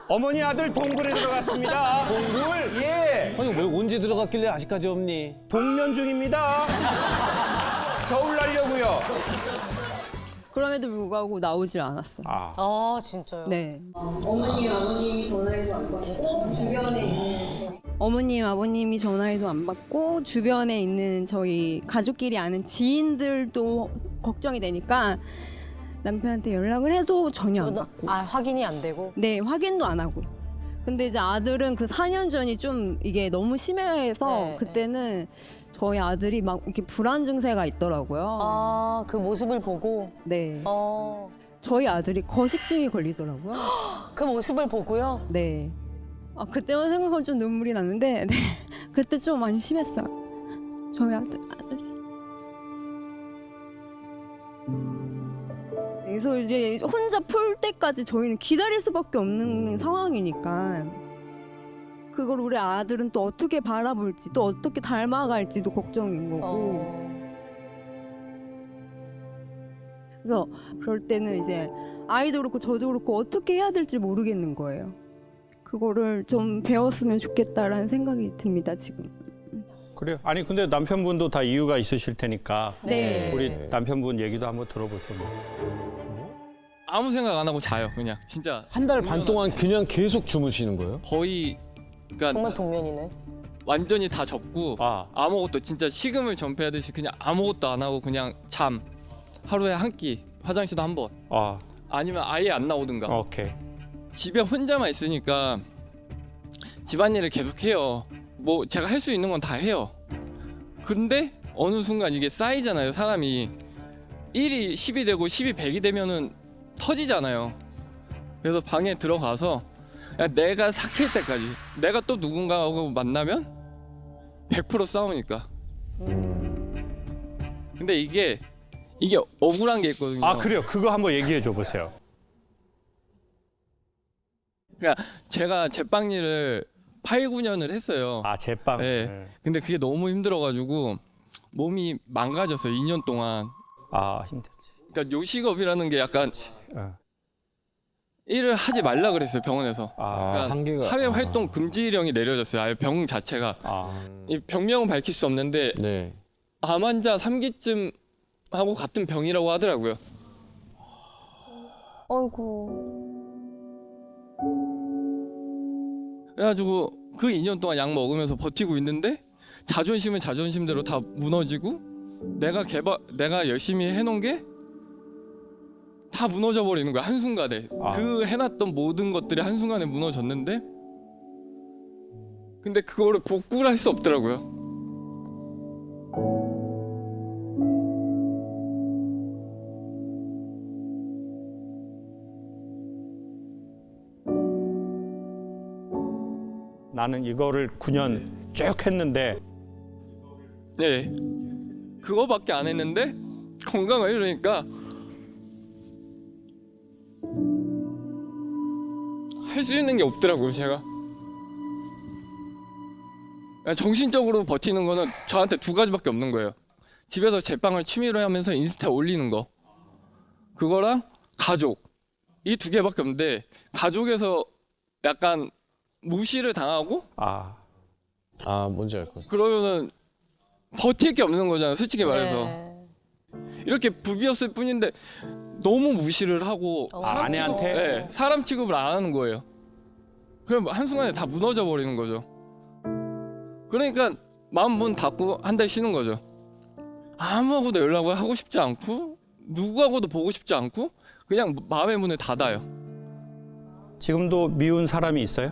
어머니 아들 동굴에 들어갔습니다. 동굴? 예. 아니, 왜 언제 들어갔길래 아직까지 없니? 동면 중입니다. 겨울 날려고요. 그럼에도 불구하고 나오질 않았어요. 아 진짜요? 네. 어머님, 아버님이 전화해도 안 받고 주변에 있는 어머님, 아버님이 전화해도 안 받고 주변에 있는 저희 가족끼리 아는 지인들도 걱정이 되니까 남편한테 연락을 해도 전혀 안 받고. 아 확인이 안 되고. 네, 확인도 안 하고. 근데 이제 아들은 그 4년 전이 좀 이게 너무 심해서 네, 그때는 저희 아들이 막 이렇게 불안 증세가 있더라고요. 아 그 모습을 보고. 네. 어. 저희 아들이 거식증이 걸리더라고요. 그 모습을 보고요. 네. 아, 그때만 생각하면 좀 눈물이 나는데, 네. 그때 좀 많이 심했어요. 저희 아들이. 그래서 이제 혼자 풀 때까지 저희는 기다릴 수밖에 없는 상황이니까. 그걸 우리 아들은 또 어떻게 바라볼지, 또 어떻게 닮아갈지도 걱정인 거고. 그래서 그럴 때는 이제 아이도 그렇고 저도 그렇고 어떻게 해야 될지 모르겠는 거예요. 그거를 좀 배웠으면 좋겠다라는 생각이 듭니다, 지금. 그래요. 아니 근데 남편분도 다 이유가 있으실 테니까 네. 우리 남편분 얘기도 한번 들어보죠. 아무 생각 안 하고 자요, 그냥 진짜. 한 달 반 동안 그냥 계속 주무시는 거예요? 거의 그러니까 정말 동면이네. 완전히 다 접고 아무것도 진짜 식음을 전폐하듯이 그냥 아무것도 안 하고 그냥 잠. 하루에 한 끼, 화장실도 한 번. 아니면 아예 안 나오든가. 오케이. 집에 혼자만 있으니까 집안일을 계속 해요. 뭐 제가 할 수 있는 건 다 해요. 근데 어느 순간 이게 쌓이잖아요, 사람이. 1이 10이 되고 10이 100이 되면은 터지잖아요. 그래서 방에 들어가서 야, 내가 삭힐 때까지, 내가 또 누군가하고 만나면 100% 싸우니까. 근데 이게 억울한 게 있거든요. 아 그래요. 그거 한번 얘기해 줘 보세요. 그러니까 제가 제빵 일을 8, 9년을 했어요. 아 제빵. 네. 근데 그게 너무 힘들어가지고 몸이 망가졌어요. 2년 동안. 아 힘들지. 그러니까 요식업이라는 게 약간 일을 하지 말라 그랬어요, 병원에서. 그러니까 한계가. 사회 활동 금지령이 내려졌어요. 아예 병 자체가. 이 병명은 밝힐 수 없는데 네. 암 환자 3기쯤 하고 같은 병이라고 하더라고요. 아이고. 그래가지고 그 2년 동안 약 먹으면서 버티고 있는데 자존심은 자존심대로 다 무너지고 내가 열심히 해놓은 게 다 무너져 버리는 거야, 한순간에. 그 해놨던 모든 것들이 한순간에 무너졌는데 근데 그거를 복구를 할 수 없더라고요. 나는 이거를 9년 쭉 했는데. 네. 그거밖에 안 했는데 건강을 이러니까 할 수 있는 게 없더라고요, 제가. 정신적으로 버티는 거는 저한테 두 가지밖에 없는 거예요. 집에서 제빵을 취미로 하면서 인스타에 올리는 거. 그거랑 가족. 이 두 개밖에 없는데 가족에서 약간 무시를 당하고 뭔지 알 것 같아. 그러면은 버틸 게 없는 거잖아요, 솔직히 말해서. 이렇게 부비었을 뿐인데 너무 무시를 하고 아내한테? 네, 사람 취급을 안 하는 거예요. 그럼 한순간에 다 무너져 버리는 거죠. 그러니까 마음 문 닫고 한 달 쉬는 거죠. 아무하고도 연락을 하고 싶지 않고 누구하고도 보고 싶지 않고 그냥 마음의 문을 닫아요. 지금도 미운 사람이 있어요?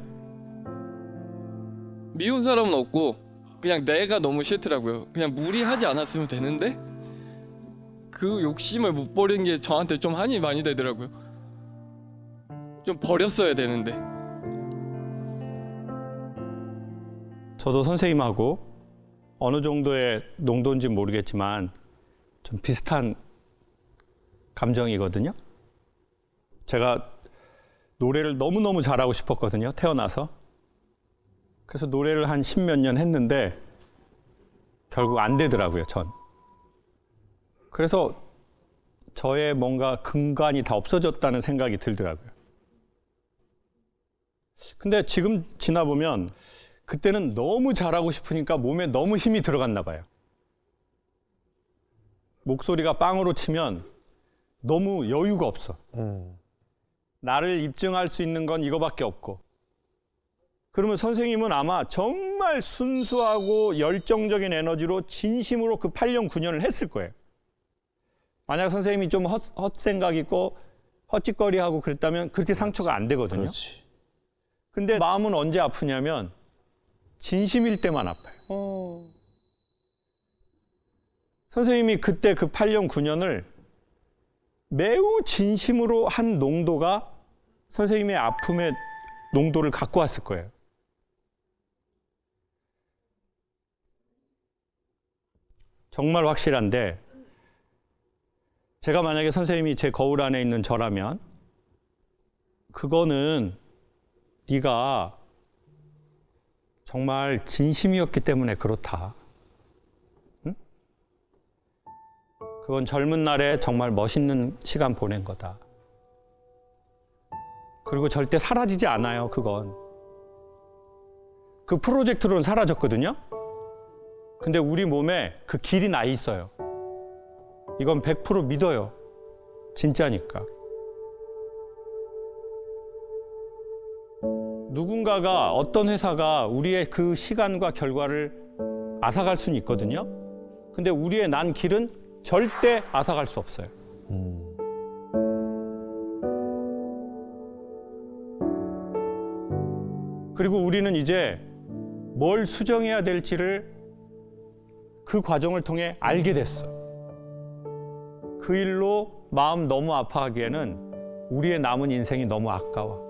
미운 사람은 없고 그냥 내가 너무 싫더라고요. 그냥 무리하지 않았으면 되는데 그 욕심을 못 버린 게 저한테 좀 한이 많이 되더라고요. 좀 버렸어야 되는데. 저도 선생님하고 어느 정도의 농도인지 모르겠지만 좀 비슷한 감정이거든요. 제가 노래를 너무너무 잘하고 싶었거든요, 태어나서. 그래서 노래를 한 10몇 년 했는데 결국 안 되더라고요, 전. 그래서 저의 뭔가 근간이 다 없어졌다는 생각이 들더라고요. 근데 지금 지나보면 그때는 너무 잘하고 싶으니까 몸에 너무 힘이 들어갔나 봐요. 목소리가 빵으로 치면 너무 여유가 없어. 나를 입증할 수 있는 건 이거밖에 없고. 그러면 선생님은 아마 정말 순수하고 열정적인 에너지로 진심으로 그 8년, 9년을 했을 거예요. 만약 선생님이 좀 헛생각 있고 헛짓거리하고 그랬다면 그렇게 상처가 안 되거든요. 그렇지. 근데 마음은 언제 아프냐면 진심일 때만 아파요. 선생님이 그때 그 8년, 9년을 매우 진심으로 한 농도가 선생님의 아픔의 농도를 갖고 왔을 거예요. 정말 확실한데 제가 만약에 선생님이 제 거울 안에 있는 저라면 그거는 네가 정말 진심이었기 때문에 그렇다. 응? 그건 젊은 날에 정말 멋있는 시간 보낸 거다. 그리고 절대 사라지지 않아요, 그건. 그 프로젝트로는 사라졌거든요. 근데 우리 몸에 그 길이 나 있어요. 이건 100% 믿어요. 진짜니까. 누군가가 어떤 회사가 우리의 그 시간과 결과를 앗아갈 수는 있거든요. 근데 우리의 난 길은 절대 앗아갈 수 없어요. 그리고 우리는 이제 뭘 수정해야 될지를 그 과정을 통해 알게 됐어. 그 일로 마음 너무 아파하기에는 우리의 남은 인생이 너무 아까워.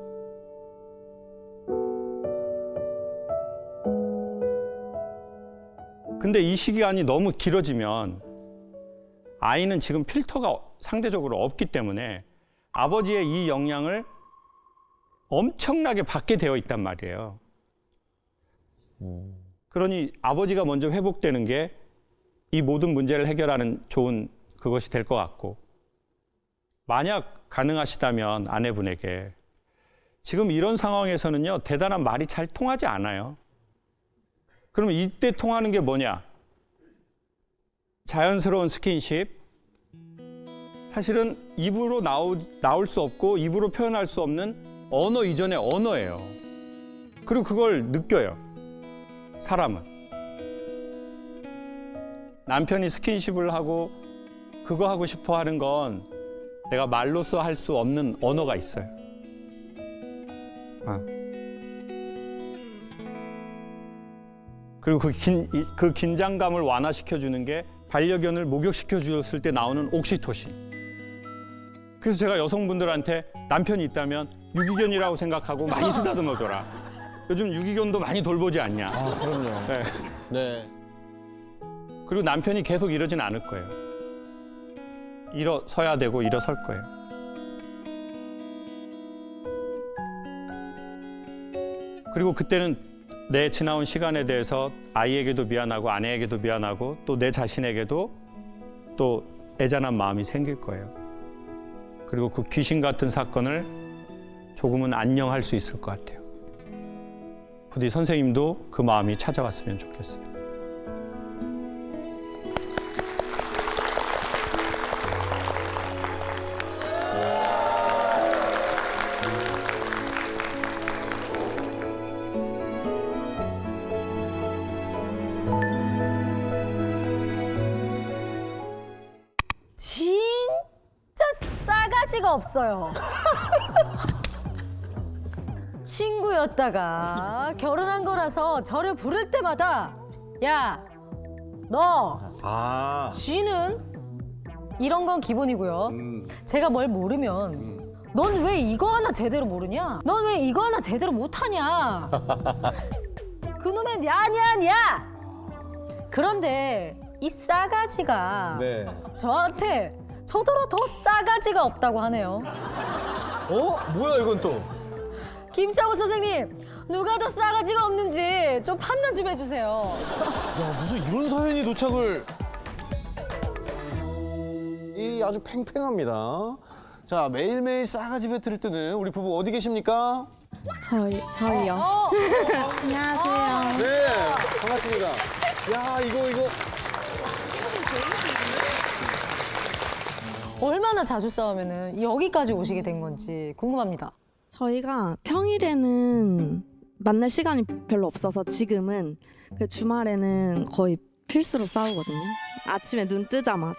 근데 이 시간이 너무 길어지면 아이는 지금 필터가 상대적으로 없기 때문에 아버지의 이 영향을 엄청나게 받게 되어 있단 말이에요. 그러니 아버지가 먼저 회복되는 게 이 모든 문제를 해결하는 좋은 그것이 될 것 같고, 만약 가능하시다면 아내분에게 지금 이런 상황에서는요 대단한 말이 잘 통하지 않아요. 그러면 이때 통하는 게 뭐냐? 자연스러운 스킨십. 사실은 입으로 나올 수 없고 입으로 표현할 수 없는 언어 이전의 언어예요. 그리고 그걸 느껴요, 사람은. 남편이 스킨십을 하고 그거 하고 싶어 하는 건 내가 말로써 할 수 없는 언어가 있어요. 그리고 그 긴장감을 완화시켜주는 게 반려견을 목욕시켜줬을 때 나오는 옥시토신. 그래서 제가 여성분들한테 남편이 있다면 유기견이라고 생각하고 많이 쓰다듬어줘라. 요즘 유기견도 많이 돌보지 않냐. 아, 그럼요. 네. 네. 그리고 남편이 계속 이러진 않을 거예요. 일어서야 되고 일어설 거예요. 그리고 그때는 내 지나온 시간에 대해서 아이에게도 미안하고 아내에게도 미안하고 또 내 자신에게도 또 애잔한 마음이 생길 거예요. 그리고 그 귀신 같은 사건을 조금은 안녕할 수 있을 것 같아요. 부디 선생님도 그 마음이 찾아왔으면 좋겠어요. 진짜 싸가지가 없어요. 친구였다가 결혼한 거라서 저를 부를 때마다 야, 너 쥐는 이런 건 기본이고요. 제가 뭘 모르면 넌 왜 이거 하나 제대로 모르냐? 넌 왜 이거 하나 제대로 못하냐? 그놈의 냐냐냐! 그런데 이 싸가지가 네. 저한테 저더러 더 싸가지가 없다고 하네요. 뭐야 이건 또? 김창호 선생님, 누가 더 싸가지가 없는지 좀 판단 좀 해주세요. 야, 무슨 이런 사연이 도착을. 이 아주 팽팽합니다. 자, 매일매일 싸가지 배틀을 뜨는 우리 부부 어디 계십니까? 저희요. 안녕하세요. 네, 반갑습니다. 야, 이거. 얼마나 자주 싸우면은 여기까지 오시게 된 건지 궁금합니다. 저희가 평일에는 만날 시간이 별로 없어서 지금은 그 주말에는 거의 필수로 싸우거든요. 아침에 눈 뜨자마자.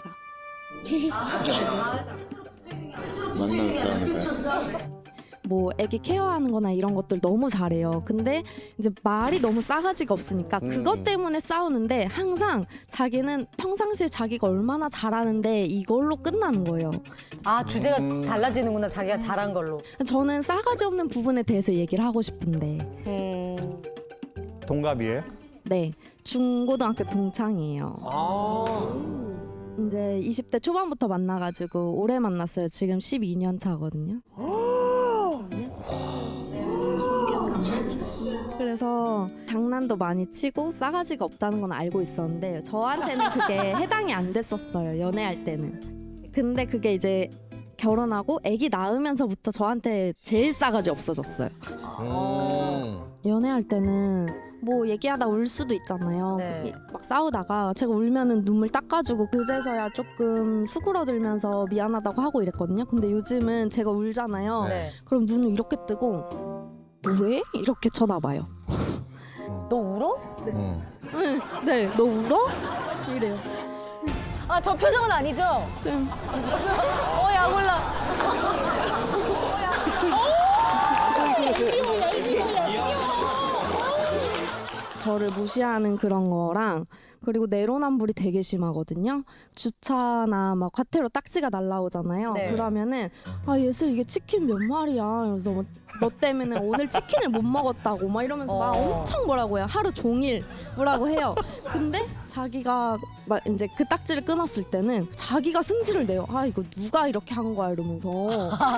만나서 싸우니까요. 뭐 애기 케어하는 거나 이런 것들 너무 잘해요. 근데 이제 말이 너무 싸가지가 없으니까 그것 때문에 싸우는데 항상 자기는 평상시에 자기가 얼마나 잘하는데 이걸로 끝나는 거예요. 아, 주제가 달라지는구나, 자기가 잘한 걸로. 저는 싸가지 없는 부분에 대해서 얘기를 하고 싶은데. 동갑이에요? 네, 중고등학교 동창이에요. 이제 20대 초반부터 만나가지고 오래 만났어요. 지금 12년 차거든요. 그래서 장난도 많이 치고 싸가지가 없다는 건 알고 있었는데 저한테는 그게 해당이 안 됐었어요. 연애할 때는. 근데 그게 이제 결혼하고 아기 낳으면서부터 저한테 제일 싸가지 없어졌어요. 연애할 때는 뭐 얘기하다 울 수도 있잖아요. 네. 막 싸우다가 제가 울면은 눈물 닦아주고 그제서야 조금 수그러들면서 미안하다고 하고 이랬거든요. 근데 요즘은 제가 울잖아요. 네. 그럼 눈을 이렇게 뜨고 왜? 이렇게 쳐다봐요. 너 울어? 네, 너 울어? 이래요. 아, 저 표정은 아니죠? 약 올라. 저를 무시하는 그런 거랑 그리고 내로남불이 되게 심하거든요. 주차나 막 과태료 딱지가 날라오잖아요. 네. 그러면은 아 예슬 이게 치킨 몇 마리야. 그래서 뭐, 너 때문에 오늘 치킨을 못 먹었다고 막 이러면서 막 엄청 뭐라고 해요. 하루 종일 뭐라고 해요. 근데 자기가 막 이제 그 딱지를 끊었을 때는 자기가 승질을 내요. 아 이거 누가 이렇게 한 거야 이러면서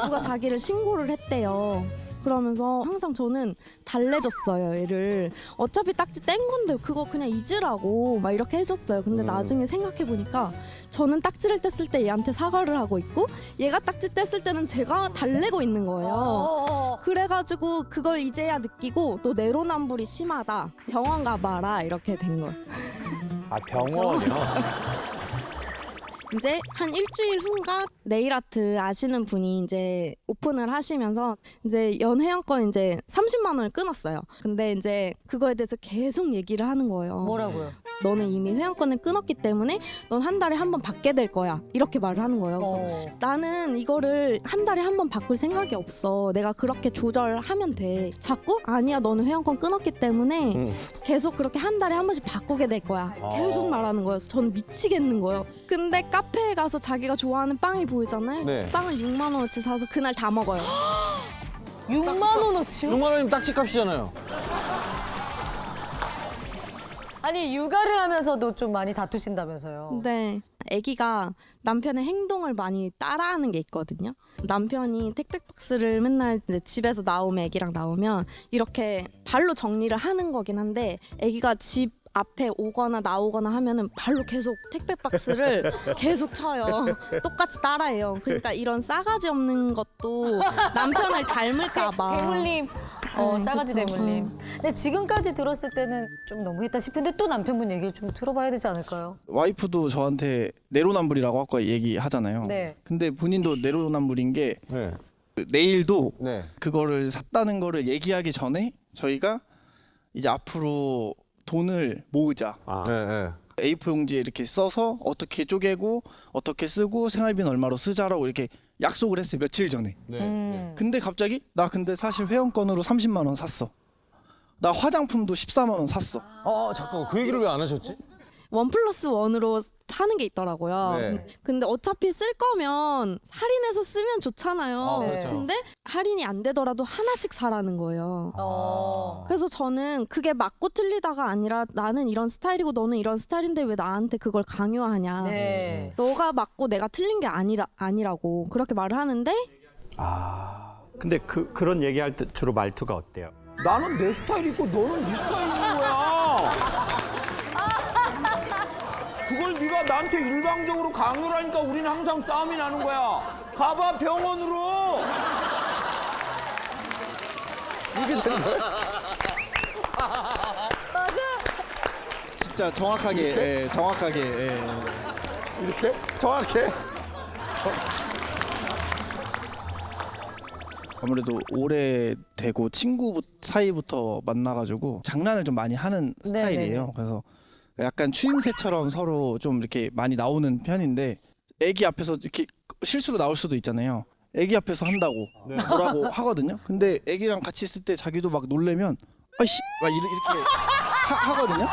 누가 자기를 신고를 했대요. 그러면서 항상 저는 달래줬어요, 얘를. 어차피 딱지 뗀 건데 그거 그냥 잊으라고 막 이렇게 해줬어요. 근데 나중에 생각해보니까 저는 딱지를 뗐을 때 얘한테 사과를 하고 있고 얘가 딱지 뗐을 때는 제가 달래고 있는 거예요. 그래가지고 그걸 이제야 느끼고 또 내로남불이 심하다. 병원 가봐라 이렇게 된 걸. 아, 병원이요? 이제 한 일주일 후인가 네일아트 아시는 분이 이제 오픈을 하시면서 이제 연회원권 이제 30만 원을 끊었어요. 근데 이제 그거에 대해서 계속 얘기를 하는 거예요. 뭐라고요? 너는 이미 회원권을 끊었기 때문에 넌 한 달에 한 번 받게 될 거야. 이렇게 말을 하는 거예요. 그래서 나는 이거를 한 달에 한 번 바꿀 생각이 없어. 내가 그렇게 조절하면 돼. 자꾸 아니야 너는 회원권 끊었기 때문에 계속 그렇게 한 달에 한 번씩 바꾸게 될 거야. 계속 말하는 거예요. 저는 미치겠는 거예요. 근데 카페에 가서 자기가 좋아하는 빵이 보이잖아요. 네. 빵을 6만 원어치 사서 그날 다 먹어요. 6만 원어치요? 6만 원이면 딱지 값이잖아요. 아니, 육아를 하면서도 좀 많이 다투신다면서요? 네. 아기가 남편의 행동을 많이 따라하는 게 있거든요. 남편이 택배 박스를 맨날 이제 집에서 나오면 아기랑 나오면 이렇게 발로 정리를 하는 거긴 한데 아기가 집 앞에 오거나 나오거나 하면은 발로 계속 택배 박스를 계속 쳐요. 똑같이 따라해요. 그러니까 이런 싸가지 없는 것도 남편을 닮을까 봐. 대물림. 싸가지 그쵸. 대물림. 근데 지금까지 들었을 때는 좀 너무했다 싶은데 또 남편분 얘기를 좀 들어봐야 되지 않을까요? 와이프도 저한테 내로남불이라고 아까 얘기하잖아요. 네. 근데 본인도 내로남불인 게 네. 내일도 네. 그거를 샀다는 거를 얘기하기 전에 저희가 이제 앞으로 돈을 모으자. 네, 네. A4 용지에 이렇게 써서 어떻게 쪼개고 어떻게 쓰고 생활비는 얼마로 쓰자라고 이렇게 약속을 했어요. 며칠 전에. 네. 근데 갑자기 나 근데 사실 회원권으로 30만 원 샀어. 나 화장품도 14만 원 샀어. 잠깐 그 얘기를 왜 안 하셨지? 1+1으로 하는 게 있더라고요. 네. 근데 어차피 쓸 거면 할인해서 쓰면 좋잖아요. 그렇죠. 근데 할인이 안 되더라도 하나씩 사라는 거예요. 그래서 저는 그게 맞고 틀리다가 아니라 나는 이런 스타일이고 너는 이런 스타일인데 왜 나한테 그걸 강요하냐. 네. 너가 맞고 내가 틀린 게 아니라고 그렇게 말을 하는데 근데 그런 얘기할 때 주로 말투가 어때요? 나는 내 스타일 있고 너는 네 스타일 있는 거야. 그걸 네가 나한테 일방적으로 강요를 하니까 우리는 항상 싸움이 나는 거야. 가봐 병원으로. 이게 되는 거야? 진짜 정확하게, 예, 정확하게. 예. 이렇게? 정확해? 아무래도 오래되고 친구 사이부터 만나가지고 장난을 좀 많이 하는 스타일이에요. 그래서 약간 추임새처럼 서로 좀 이렇게 많이 나오는 편인데 애기 앞에서 이렇게 실수로 나올 수도 있잖아요. 애기 앞에서 한다고 뭐라고 하거든요. 근데 애기랑 같이 있을 때 자기도 막 놀래면 아이씨 막 이렇게 하거든요.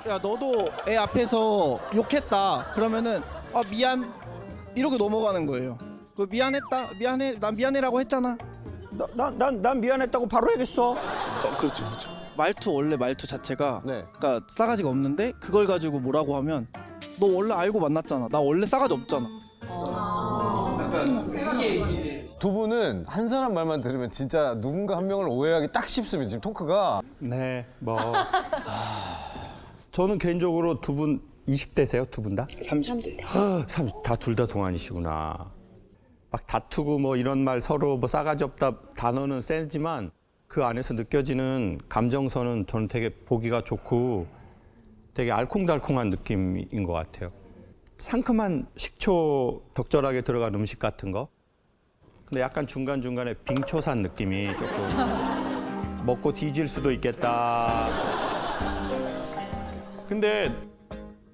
야 너도 애 앞에서 욕했다 그러면은 아 미안 이러고 넘어가는 거예요. 그 미안했다 미안해 난 미안해라고 했잖아. 난 미안했다고 바로 해야겠어. 그렇죠. 원래 말투 자체가 그러니까 싸가지가 없는데 그걸 가지고 뭐라고 하면 너 원래 알고 만났잖아. 나 원래 싸가지 없잖아. 두 분은 한 사람 말만 들으면 진짜 누군가 한 명을 오해하기 딱 쉽습니다. 지금 토크가. 네, 뭐. 저는 개인적으로 두 분 20대세요? 두 분 다? 30대. 30, 다 둘 다 동안이시구나. 막 다투고 뭐 이런 말 서로 뭐 싸가지 없다 단어는 세지만 그 안에서 느껴지는 감정선은 저는 되게 보기가 좋고 되게 알콩달콩한 느낌인 것 같아요. 상큼한 식초 적절하게 들어간 음식 같은 거. 근데 약간 중간중간에 빙초산 느낌이 조금 먹고 뒤질 수도 있겠다. 근데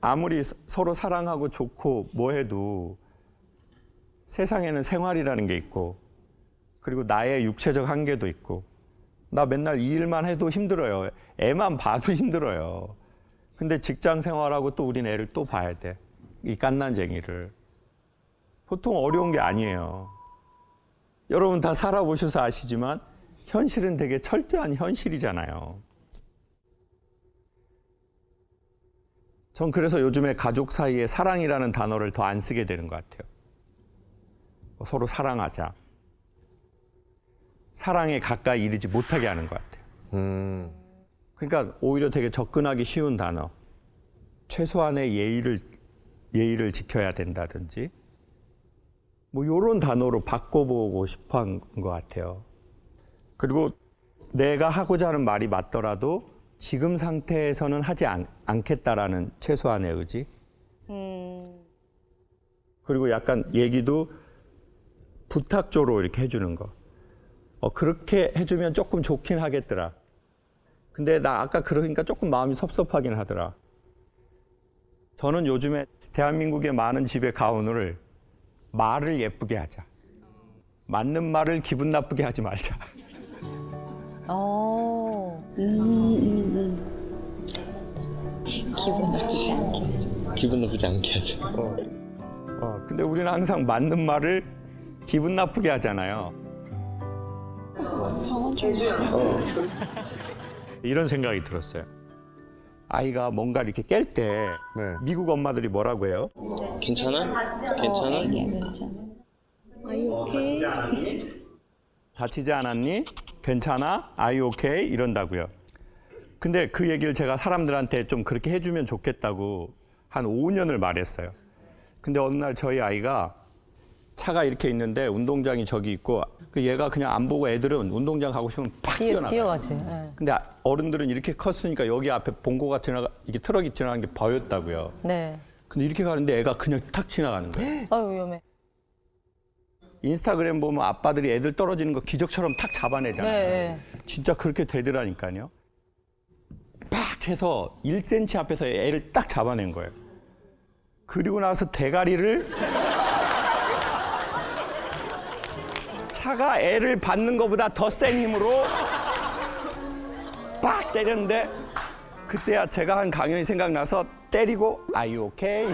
아무리 서로 사랑하고 좋고 뭐 해도 세상에는 생활이라는 게 있고 그리고 나의 육체적 한계도 있고 나 맨날 이 일만 해도 힘들어요. 애만 봐도 힘들어요. 근데 직장 생활하고 또 우린 애를 또 봐야 돼. 이 갓난쟁이를. 보통 어려운 게 아니에요. 여러분 다 살아보셔서 아시지만 현실은 되게 철저한 현실이잖아요. 전 그래서 요즘에 가족 사이에 사랑이라는 단어를 더 안 쓰게 되는 것 같아요. 서로 사랑하자. 사랑에 가까이 이르지 못하게 하는 것 같아요. 그러니까 오히려 되게 접근하기 쉬운 단어. 최소한의 예의를 지켜야 된다든지 뭐 이런 단어로 바꿔보고 싶어 한 것 같아요. 그리고 내가 하고자 하는 말이 맞더라도 지금 상태에서는 하지 않겠다라는 최소한의 의지. 그리고 약간 얘기도 부탁조로 이렇게 해주는 거. 그렇게 해주면 조금 좋긴 하겠더라. 근데 나 아까 그러니까 조금 마음이 섭섭하긴 하더라. 저는 요즘에 대한민국의 많은 집의 가훈을 말을 예쁘게 하자. 맞는 말을 기분 나쁘게 하지 말자. 기분 나쁘지 않게. 기분 나쁘지 않게 하자. 근데 우리는 항상 맞는 말을 기분 나쁘게 하잖아요. 이런 생각이 들었어요. 아이가 뭔가 이렇게 깰 때 미국 엄마들이 뭐라고 해요? 괜찮아? 괜찮아? 다치지 않았니? 괜찮아? Are you okay? 이런다고요. 근데 그 얘기를 제가 사람들한테 좀 그렇게 해주면 좋겠다고 한 5년을 말했어요. 근데 어느 날 저희 아이가 차가 이렇게 있는데 운동장이 저기 있고 얘가 그냥 안 보고 애들은 운동장 가고 싶으면 팍 뛰어가지. 근데 어른들은 이렇게 컸으니까 여기 앞에 봉고가 이게 트럭이 지나가는 게 보였다고요. 네. 근데 이렇게 가는데 애가 그냥 탁 지나가는 거예요. 아유 위험해. 인스타그램 보면 아빠들이 애들 떨어지는 거 기적처럼 탁 잡아내잖아요. 네. 진짜 그렇게 되더라니까요. 팍 해서 1cm 앞에서 애를 딱 잡아낸 거예요. 그리고 나서 대가리를 차가 애를 받는 것보다 더 센 힘으로 빡 때렸는데 그때야 제가 한 강연이 생각나서 때리고 Are you okay?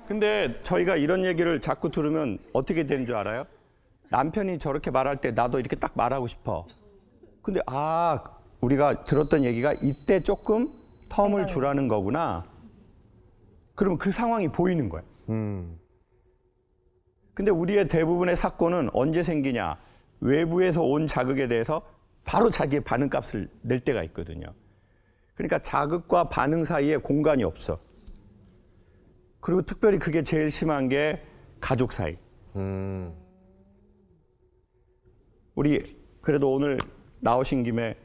근데 저희가 이런 얘기를 자꾸 들으면 어떻게 되는 줄 알아요? 남편이 저렇게 말할 때 나도 이렇게 딱 말하고 싶어. 근데 우리가 들었던 얘기가 이때 조금 텀을 주라는 거구나. 그러면 그 상황이 보이는 거예요. 근데 우리의 대부분의 사건은 언제 생기냐? 외부에서 온 자극에 대해서 바로 자기의 반응값을 낼 때가 있거든요. 그러니까 자극과 반응 사이에 공간이 없어. 그리고 특별히 그게 제일 심한 게 가족 사이. 우리 그래도 오늘 나오신 김에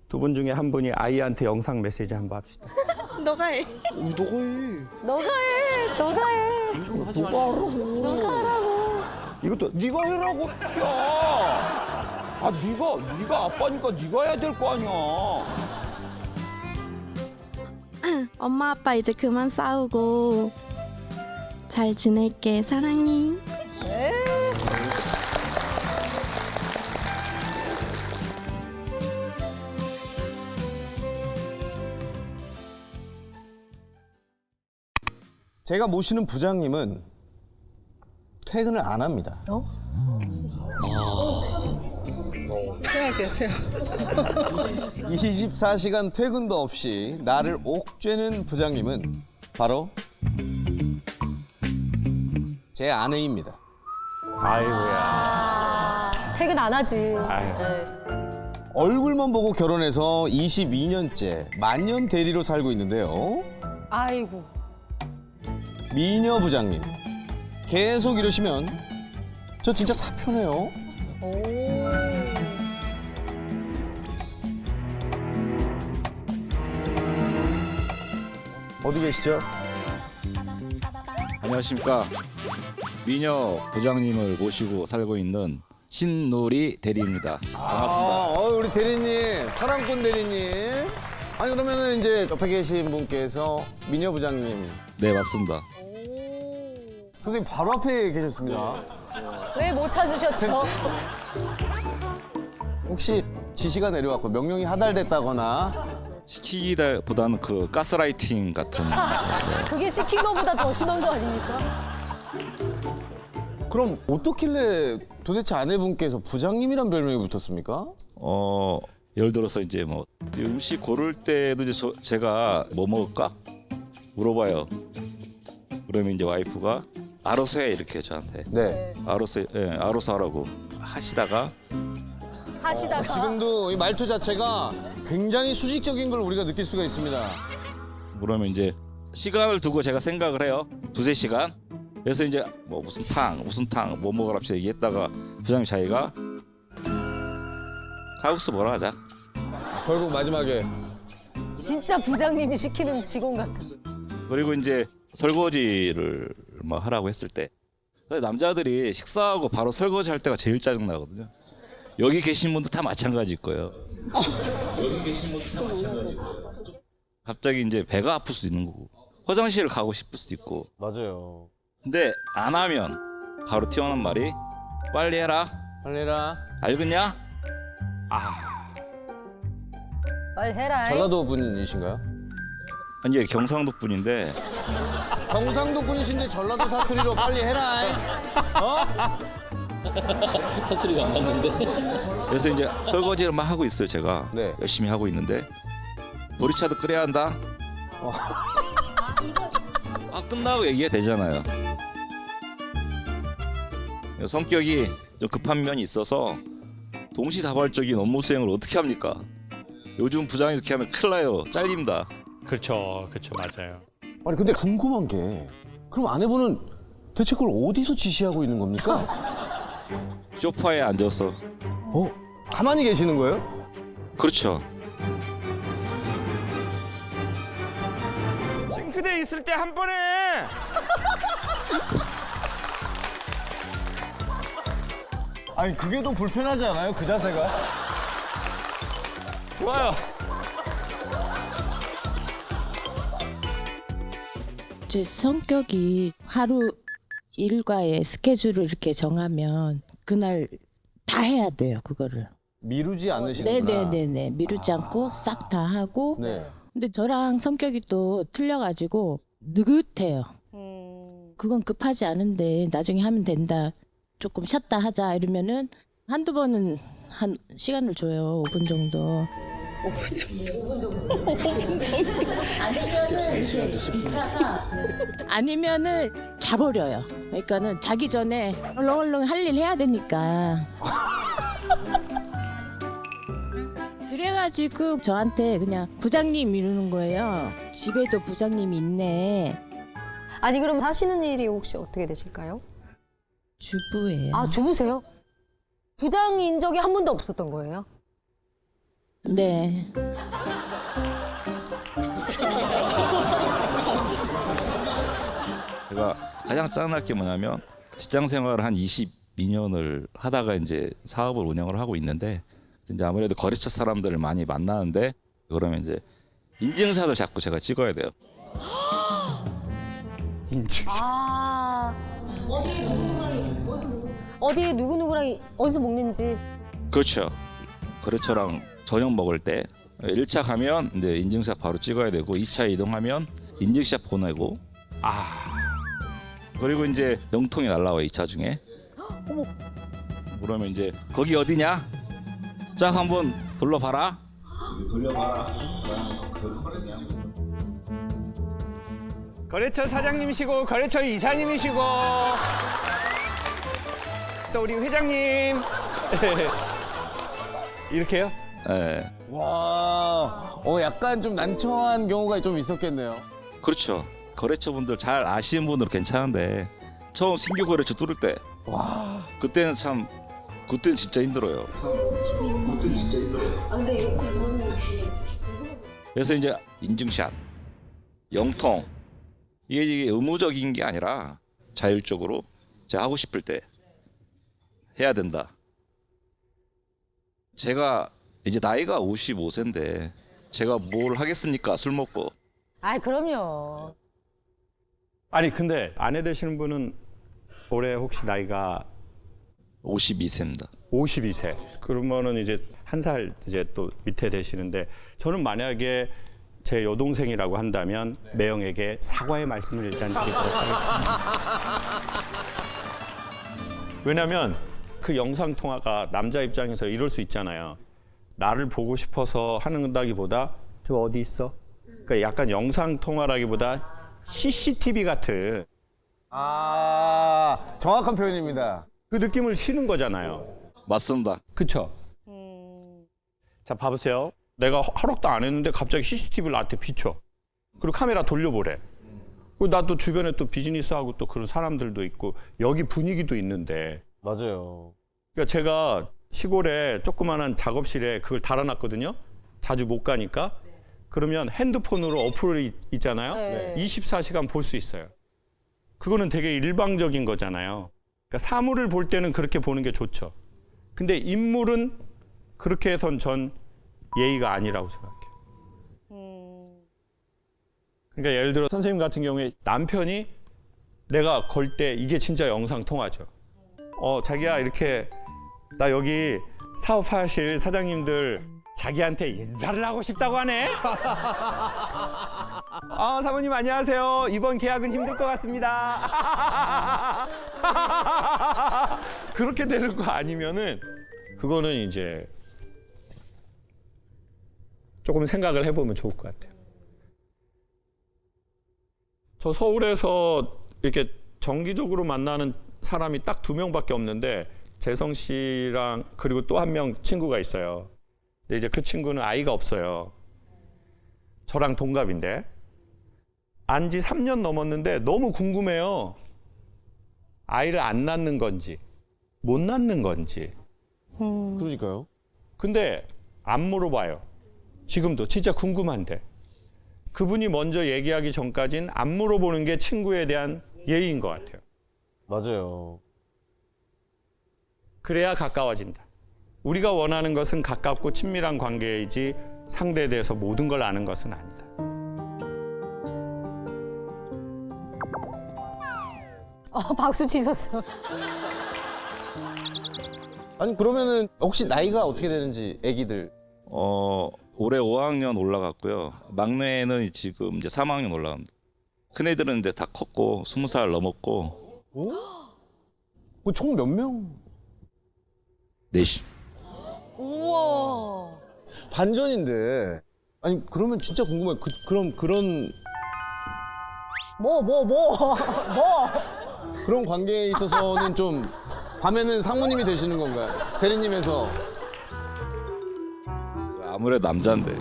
두 분 중에 한 분이 아이한테 영상 메시지 한번 합시다. 너가 해. 너가 해. 너가 해. 너가 해. 누가 하라고. 너가 하라고. 이것도 네가 해라고. 야. 아 네가 아빠니까 네가 해야 될 거 아니야. 엄마 아빠 이제 그만 싸우고 잘 지낼게. 사랑해. 제가 모시는 부장님은 퇴근을 안 합니다. 최악이야, 최악. 24시간 퇴근도 없이 나를 옥죄는 부장님은 바로 제 아내입니다. 아이고야. 퇴근 안 하지. 아유. 얼굴만 보고 결혼해서 22년째 만년 대리로 살고 있는데요. 아이고. 미녀 부장님, 계속 이러시면 저 진짜 사표네요. 어디 계시죠? 안녕하십니까. 미녀 부장님을 모시고 살고 있는 신누리 대리입니다. 반갑습니다. 우리 대리님, 사랑꾼 대리님. 아니 그러면은 이제 옆에 계신 분께서 미녀 부장님. 네, 맞습니다. 선생님 바로 앞에 계셨습니다. 왜 못 찾으셨죠? 혹시 지시가 내려왔고 명령이 하달됐다거나 시키기보다는 그 가스라이팅 같은. 그게 시킨 것보다 더 심한 거 아닙니까? 그럼 어떻길래 도대체 아내분께서 부장님이란 별명이 붙었습니까? 예를 들어서 이제 뭐 음식 고를 때도 이제 제가 뭐 먹을까 물어봐요. 그러면 이제 와이프가 알아서 해 이렇게 저한테. 네. 알아서 하라고 하시다가 지금도 이 말투 자체가 굉장히 수직적인 걸 우리가 느낄 수가 있습니다. 그러면 이제 시간을 두고 제가 생각을 해요. 2-3시간. 그래서 이제 뭐 무슨 탕 뭐 먹으랍시다 얘기했다가 부장님 자기가 칼국수 뭐라 하자. 결국 마지막에 진짜 부장님이 시키는 직원 같아. 그리고 이제 설거지를 뭐 하라고 했을 때 남자들이 식사하고 바로 설거지 할 때가 제일 짜증 나거든요. 여기 계신 분도 다 마찬가지일 거예요. 여기 계신 분도 다 마찬가지일 거예요. 갑자기 이제 배가 아플 수도 있는 거고 화장실을 가고 싶을 수도 있고. 맞아요. 근데 안 하면 바로 튀어나온 말이 빨리 해라. 빨리 해라. 알겠냐? 빨리 해라. 전라도 분이신가요? 아니 경상도 분인데. 경상도 분이신데 전라도 사투리로 빨리 해라. 사투리가 안 맞는데. 그래서 이제 설거지를 막 하고 있어요 제가. 네. 열심히 하고 있는데 보리차도 끓여야 한다. 끝나고 얘기가 되잖아요. 성격이 좀 급한 면이 있어서 동시다발적인 업무 수행을 어떻게 합니까? 요즘 부장이 이렇게 하면 큰일 나요. 잘립니다. 그렇죠, 맞아요. 아니 근데 궁금한 게 그럼 아내분은 대체 그걸 어디서 지시하고 있는 겁니까? 소파에 앉아서. 가만히 계시는 거예요? 그렇죠. 싱크대에 있을 때 한 번에. 아니 그게 더 불편하지 않아요? 그 자세가? 좋아요. 제 성격이 하루 일과의 스케줄을 이렇게 정하면 그날 다 해야 돼요, 그거를. 미루지 않으시는구나. 네네네네. 미루지 않고 싹 다 하고. 네. 근데 저랑 성격이 또 틀려가지고 느긋해요. 그건 급하지 않은데 나중에 하면 된다. 조금 쉬었다 하자 이러면은 한두 번은 한 시간을 줘요. 5분 정도. 5분 정도. 5분 정도. 아니면은 자버려요. 그러니까는 자기 전에 얼렁얼렁 할 일 해야 되니까. 그래가지고 저한테 그냥 부장님 이러는 거예요. 집에도 부장님이 있네. 아니 그럼 하시는 일이 혹시 어떻게 되실까요? 주부예요. 아 주부세요? 부장인 적이 한 번도 없었던 거예요? 네. 제가 가장 짜증날 게 뭐냐면 직장 생활을 한 22년을 하다가 이제 사업을 운영을 하고 있는데 이제 아무래도 거래처 사람들을 많이 만나는데 그러면 이제 인증샷을 자꾸 제가 찍어야 돼요. 인증샷. 아 어디에 누구누구랑 어디서 먹는지. 그렇죠. 거래처랑 저녁 먹을 때 1차 가면 이제 인증샷 바로 찍어야 되고 2차 이동하면 인증샷 보내고 그리고 이제 영통이 날라와요 2차 중에. 어머. 그러면 이제 거기 어디냐? 쫙 한번 돌려봐라. 돌려봐라. 거래처 사장님이시고 거래처 이사님이시고 또 우리 회장님 이렇게요? 네. 와, 약간 좀 난처한 경우가 좀 있었겠네요. 그렇죠. 거래처분들 잘 아시는 분들은 괜찮은데 처음 신규 거래처 뚫을 때 와, 그때는 진짜 힘들어요. 그때는 진짜 힘들어요. 아 근데 이거 그래서 이제 인증샷, 영통 이게 의무적인 게 아니라 자율적으로 제가 하고 싶을 때 해야 된다. 제가 이제 나이가 55세인데 제가 뭘 하겠습니까? 술 먹고. 아 그럼요. 아니 근데 아내 되시는 분은 올해 혹시 나이가 52세입니다. 52세. 그러면은 이제 한 살 이제 또 밑에 되시는데 저는 만약에 제 여동생이라고 한다면 매형에게 사과의 말씀을 일단 드리도록 하겠습니다. 왜냐면 그 영상 통화가 남자 입장에서 이럴 수 있잖아요. 나를 보고 싶어서 하는다기보다 저 어디 있어? 그러니까 약간 영상 통화라기보다 CCTV 같은. 정확한 표현입니다. 그 느낌을 실은 거잖아요. 맞습니다. 그쵸? 자, 봐보세요. 내가 하루도 안 했는데 갑자기 CCTV를 나한테 비춰. 그리고 카메라 돌려보래. 그리고 나도 주변에 또 비즈니스하고 또 그런 사람들도 있고 여기 분위기도 있는데. 맞아요. 그러니까 제가 시골에 조그마한 작업실에 그걸 달아놨거든요. 자주 못 가니까. 그러면 핸드폰으로 어플이 있잖아요. 네. 24시간 볼 수 있어요. 그거는 되게 일방적인 거잖아요. 그러니까 사물을 볼 때는 그렇게 보는 게 좋죠. 근데 인물은 그렇게 해선 전 예의가 아니라고 생각해요. 그러니까 예를 들어 선생님 같은 경우에 남편이 내가 걸 때 이게 진짜 영상 통화죠. 자기야 이렇게 나 여기 사업하실 사장님들 자기한테 인사를 하고 싶다고 하네. 사모님 안녕하세요. 이번 계약은 힘들 것 같습니다. 그렇게 되는 거 아니면은 그거는 이제 조금 생각을 해보면 좋을 것 같아요. 저 서울에서 이렇게 정기적으로 만나는 사람이 딱 2명밖에 없는데 재성 씨랑 그리고 또 한 명 친구가 있어요. 근데 이제 그 친구는 아이가 없어요. 저랑 동갑인데 안지 3년 넘었는데 너무 궁금해요. 아이를 안 낳는 건지 못 낳는 건지. 그러니까요. 근데 안 물어봐요. 지금도 진짜 궁금한데. 그분이 먼저 얘기하기 전까진 안 물어보는 게 친구에 대한 예의인 것 같아요. 맞아요. 그래야 가까워진다. 우리가 원하는 것은 가깝고 친밀한 관계이지 상대에 대해서 모든 걸 아는 것은 아니다. 박수 치셨어. 아니 그러면은 혹시 나이가 어떻게 되는지 아기들? 올해 5학년 올라갔고요. 막내는 지금 이제 3학년 올라갑니다. 큰애들은 이제 다 컸고 20살 넘었고. 총 몇 명? 넷이. 우와. 반전인데. 아니 그러면 진짜 궁금해. 그럼 그런 그런 관계에 있어서는 좀 밤에는 상무님이 되시는 건가요? 대리님에서. 아무래도 남자인데.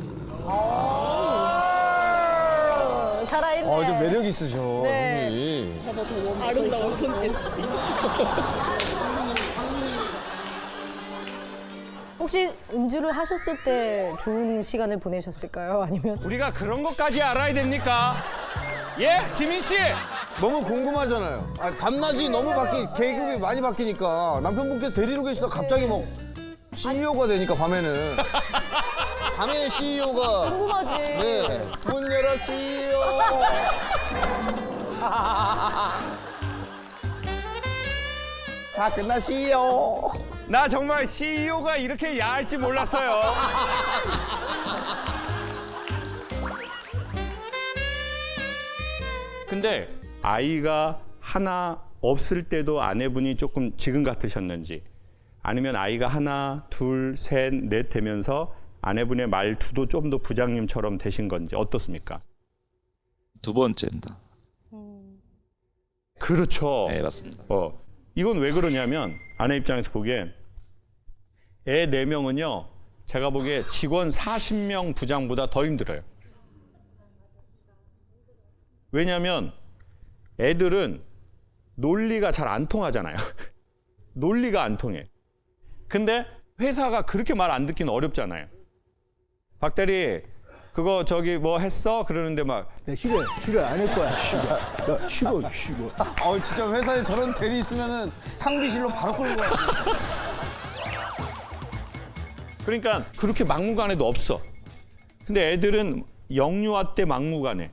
살아있네. 좀 매력 있으셔. 네. 형님. 아름다운 손짓. 혹시 음주를 하셨을 때 좋은 시간을 보내셨을까요? 아니면 우리가 그런 것까지 알아야 됩니까? 예, 지민 씨. 너무 궁금하잖아요. 아니, 밤낮이 너무 계급이 많이 바뀌니까 남편분께서 데리러 계시다 갑자기 뭐 CEO가 되니까 밤에는. 밤에 CEO가. 궁금하지. 네. 문 열어 CEO. 다 끝나 CEO. 나 정말 CEO가 이렇게 야할지 몰랐어요. 근데 아이가 하나 없을 때도 아내분이 조금 지금 같으셨는지 아니면 아이가 하나, 둘, 셋, 넷 되면서 아내분의 말투도 좀 더 부장님처럼 되신 건지 어떻습니까? 두 번째입니다. 그렇죠. 네, 맞습니다. 이건 왜 그러냐면 아내 입장에서 보기엔 애 4명은요. 제가 보기에 직원 40명 부장보다 더 힘들어요. 왜냐하면 애들은 논리가 잘 안 통하잖아요. 논리가 안 통해. 근데 회사가 그렇게 말 안 듣기는 어렵잖아요. 박 대리 그거 저기 뭐 했어? 그러는데 막 싫어 안 할 거야. 싫어. 진짜 회사에 저런 대리 있으면은 탕비실로 바로 끌고 가지. 그러니까 그렇게 막무가내도 없어. 근데 애들은 영유아 때 막무가내.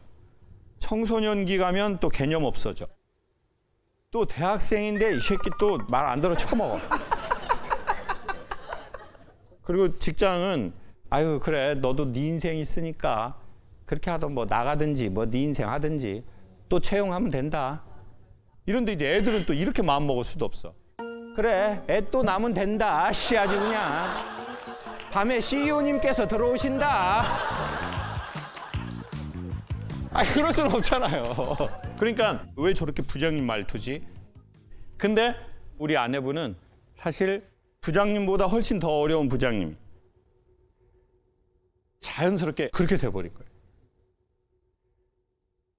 청소년기 가면 또 개념 없어져. 또 대학생인데 이 새끼 또 말 안 들어 쳐먹어. 그리고 직장은 아유 그래 너도 네 인생 있으니까 그렇게 하던 뭐 나가든지 뭐 네 인생 하든지 또 채용하면 된다. 이런데 이제 애들은 또 이렇게 마음 먹을 수도 없어. 그래 애 또 남은 된다. 아씨 아주 그냥 밤에 CEO님께서 들어오신다. 그럴 수는 없잖아요. 그러니까 왜 저렇게 부장님 말투지? 근데 우리 아내분은 사실 부장님보다 훨씬 더 어려운 부장님이 자연스럽게 그렇게 돼버린 거예요.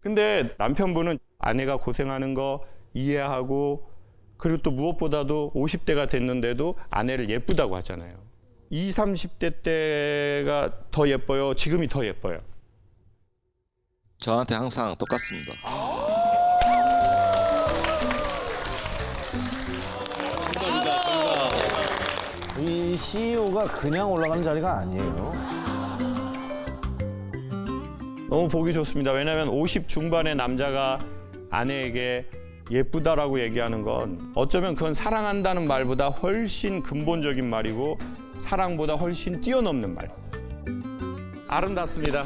근데 남편분은 아내가 고생하는 거 이해하고 그리고 또 무엇보다도 50대가 됐는데도 아내를 예쁘다고 하잖아요. 20, 30대 때가 더 예뻐요? 지금이 더 예뻐요? 저한테 항상 똑같습니다. 이 CEO가 그냥 올라가는 자리가 아니에요. 너무 보기 좋습니다. 왜냐하면 50 중반의 남자가 아내에게 예쁘다라고 얘기하는 건 어쩌면 그건 사랑한다는 말보다 훨씬 근본적인 말이고 사랑보다 훨씬 뛰어넘는 말. 아름답습니다.